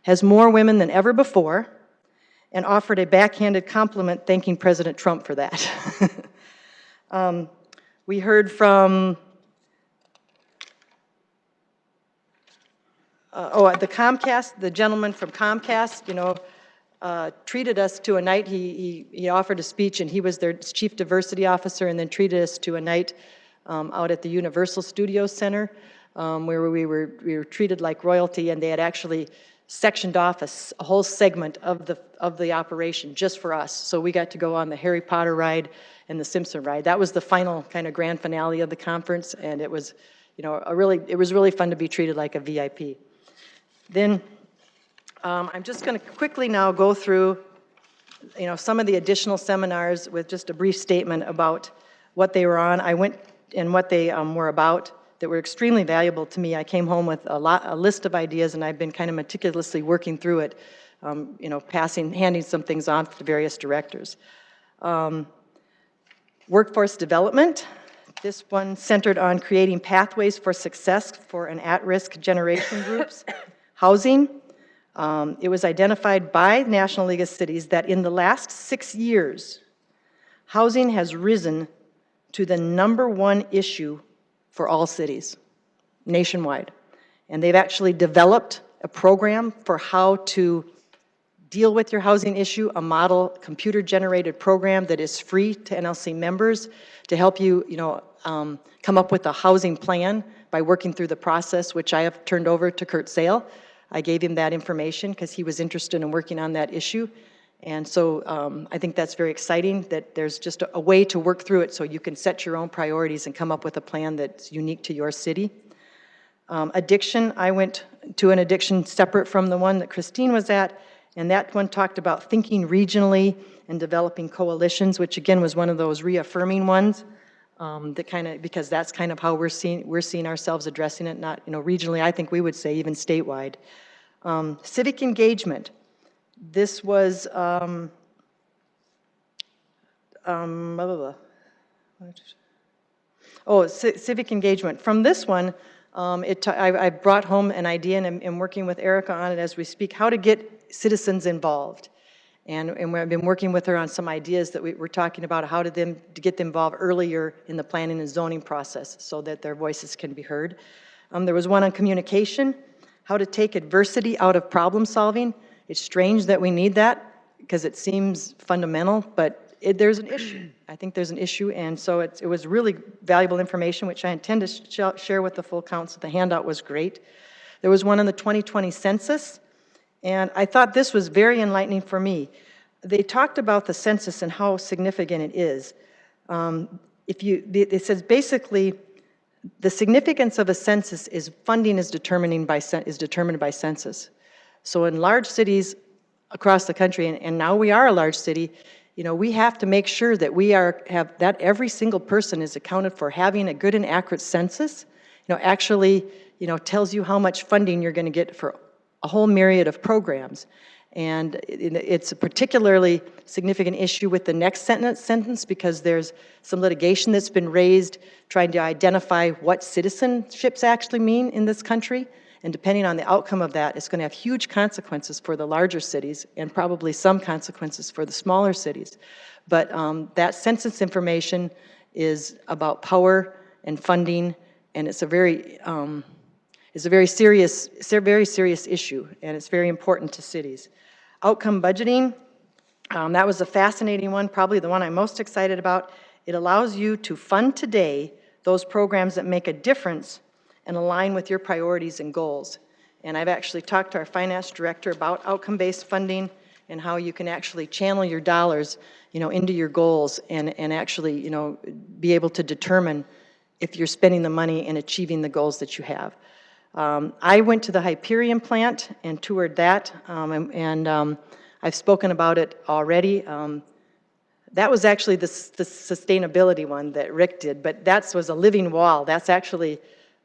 has more women than ever before, and offered a backhanded compliment thanking President Trump for that. We heard from the gentleman from Comcast, treated us to a night. He offered a speech, and he was their chief diversity officer, and then treated us to a night out at the Universal Studios Center, where we were treated like royalty, and they had actually sectioned off a whole segment of the operation just for us. So we got to go on the Harry Potter ride and the Simpson ride. That was the final kind of grand finale of the conference, and it was, it was really fun to be treated like a VIP. Then I'm just going to quickly now go through, some of the additional seminars with just a brief statement about what they were on. I went and what they were about that were extremely valuable to me. I came home with a list of ideas, and I've been kind of meticulously working through it handing some things on to various directors. Workforce development. This one centered on creating pathways for success for an at-risk generation groups. Housing. It was identified by National League of Cities that in the last 6 years, housing has risen to the #1 issue for all cities nationwide. And they've actually developed a program for how to deal with your housing issue, a model computer-generated program that is free to NLC members to help you, come up with a housing plan by working through the process, which I have turned over to Kurt Sale. I gave him that information because he was interested in working on that issue. And so I think that's very exciting that there's just a way to work through it so you can set your own priorities and come up with a plan that's unique to your city. Addiction, I went to an addiction separate from the one that Christine was at, and that one talked about thinking regionally and developing coalitions, which again was one of those reaffirming ones, because that's kind of how we're seeing ourselves addressing it, not regionally, I think we would say even statewide. Civic engagement. This was civic engagement. From this one, I brought home an idea, and I'm working with Erica on it as we speak, how to get citizens involved. And I've been working with her on some ideas that we're talking about how to get them involved earlier in the planning and zoning process so that their voices can be heard. There was one on communication, how to take adversity out of problem solving. It's strange that we need that because it seems fundamental, but there's an issue. I think there's an issue, and so it was really valuable information, which I intend to share with the full council. The handout was great. There was one on the 2020 census, and I thought this was very enlightening for me. They talked about the census and how significant it is. It says basically the significance of a census is funding is determined by census. So in large cities across the country, and now we are a large city, we have to make sure that that every single person is accounted for. Having a good and accurate census, actually, tells you how much funding you're going to get for a whole myriad of programs. And it's a particularly significant issue with the next sentence because there's some litigation that's been raised trying to identify what citizenships actually mean in this country. And depending on the outcome of that, it's going to have huge consequences for the larger cities and probably some consequences for the smaller cities. But that census information is about power and funding, and it's a very serious issue, and it's very important to cities. Outcome budgeting, that was a fascinating one, probably the one I'm most excited about. It allows you to fund today those programs that make a difference and align with your priorities and goals. And I've actually talked to our finance director about outcome-based funding and how you can actually channel your dollars, into your goals and actually, be able to determine if you're spending the money and achieving the goals that you have. I went to the Hyperion plant and toured that, and I've spoken about it already. That was actually the sustainability one that Rick did, but that was a living wall. That's actually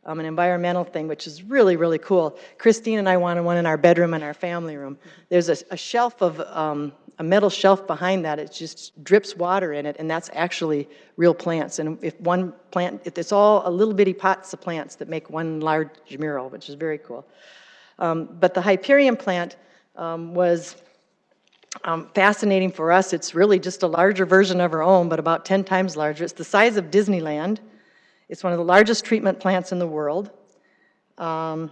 an environmental thing, which is really, really cool. Christine and I wanted one in our bedroom and our family room. There's a shelf of, a metal shelf behind that. It just drips water in it, and that's actually real plants. And if one plant, it's all a little bitty pots of plants that make one large mural, which is very cool. But the Hyperion plant was fascinating for us. It's really just a larger version of our own, but about 10 times larger. It's the size of Disneyland. It's one of the largest treatment plants in the world. And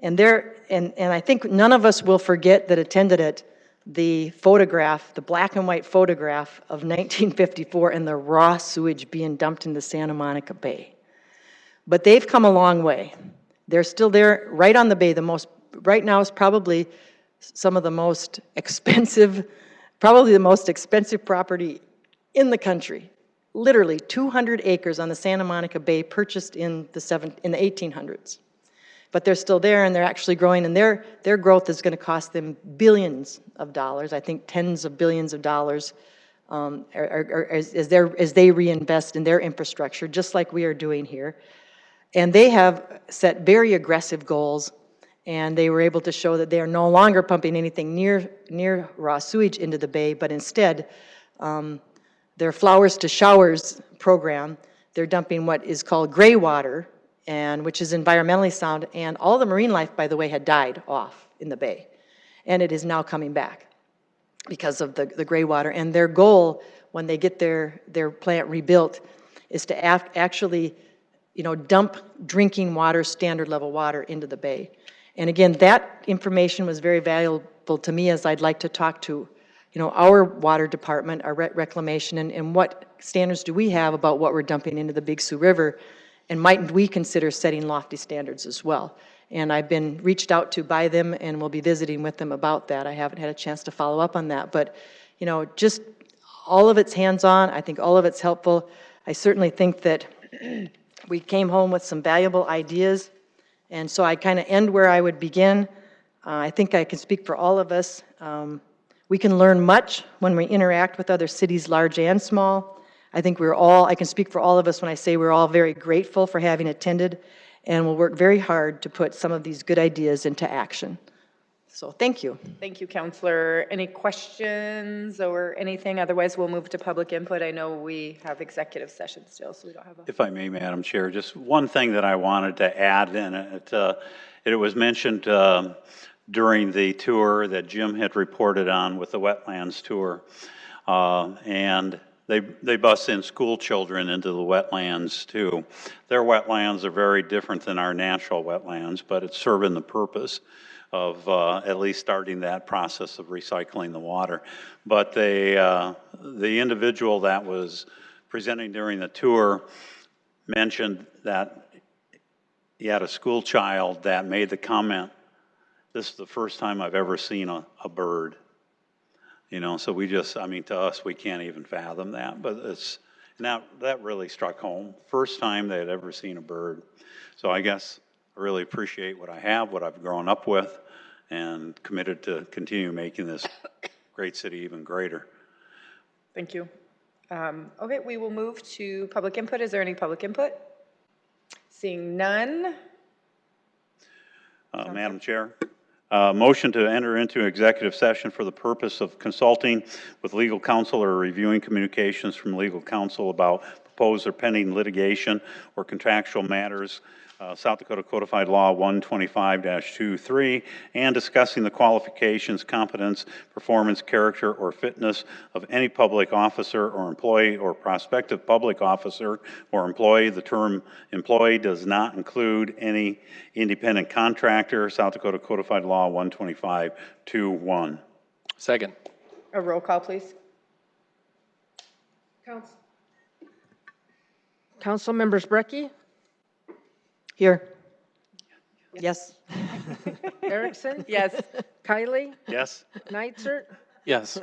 I think none of us will forget that attended it, the photograph, the black and white photograph of 1954 and the raw sewage being dumped into Santa Monica Bay. But they've come a long way. They're still there right on the bay. Right now is probably some of the most expensive, probably the most expensive property in the country. Literally 200 acres on the Santa Monica Bay purchased in the 1800s. But they're still there, and they're actually growing, and their growth is going to cost them billions of dollars, I think tens of billions of dollars, as they reinvest in their infrastructure, just like we are doing here. And they have set very aggressive goals, and they were able to show that they are no longer pumping anything near raw sewage into the bay, but instead, their Flowers to Showers program, they're dumping what is called gray water, and which is environmentally sound, and all the marine life, by the way, had died off in the bay, and it is now coming back because of the gray water. And their goal, when they get their plant rebuilt, is to actually, dump drinking water, standard level water into the bay. And again, that information was very valuable to me, as I'd like to talk to, our water department, our reclamation, and what standards do we have about what we're dumping into the Big Sioux River, and mightn't we consider setting lofty standards as well? And I've been reached out to by them, and will be visiting with them about that. I haven't had a chance to follow up on that, but, just all of it's hands-on. I think all of it's helpful. I certainly think that we came home with some valuable ideas, and so I kind of end where I would begin. I think I can speak for all of us. We can learn much when we interact with other cities, large and small. I think I can speak for all of us when I say we're all very grateful for having attended, and we'll work very hard to put some of these good ideas into action. So thank you. Thank you, Counselor. Any questions or anything? Otherwise, we'll move to public input. I know we have executive session still, so we don't have a... If I may, Madam Chair, just one thing that I wanted to add, and it was mentioned during the tour that Jim had reported on with the wetlands tour, and they bus in school children into the wetlands too. Their wetlands are very different than our natural wetlands, but it's serving the purpose of at least starting that process of recycling the water. But the individual that was presenting during the tour mentioned that he had a school child that made the comment, "This is the first time I've ever seen a bird." So we just, to us, we can't even fathom that, but that really struck home. First time they had ever seen a bird. So I guess I really appreciate what I have, what I've grown up with, and committed to continue making this great city even greater. Thank you. Okay, we will move to public input. Is there any public input? Seeing none. Madam Chair, motion to enter into executive session for the purpose of consulting with legal counsel or reviewing communications from legal counsel about proposed or pending litigation or contractual matters, South Dakota Codified Law 125-23, and discussing the qualifications, competence, performance, character, or fitness of any public officer or employee or prospective public officer or employee. The term employee does not include any independent contractor, South Dakota Codified Law 125-21. Second. A roll call, please. Council members Brecky, Here. Yes. Erickson, Yes. Kylie, Yes? Neitzer, Yes.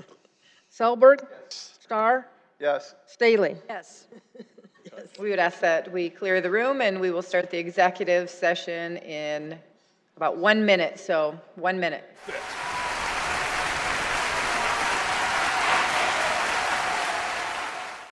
Selberg, Starr, Yes. Staley. Yes. We would ask that we clear the room, and we will start the executive session in about 1 minute. So 1 minute.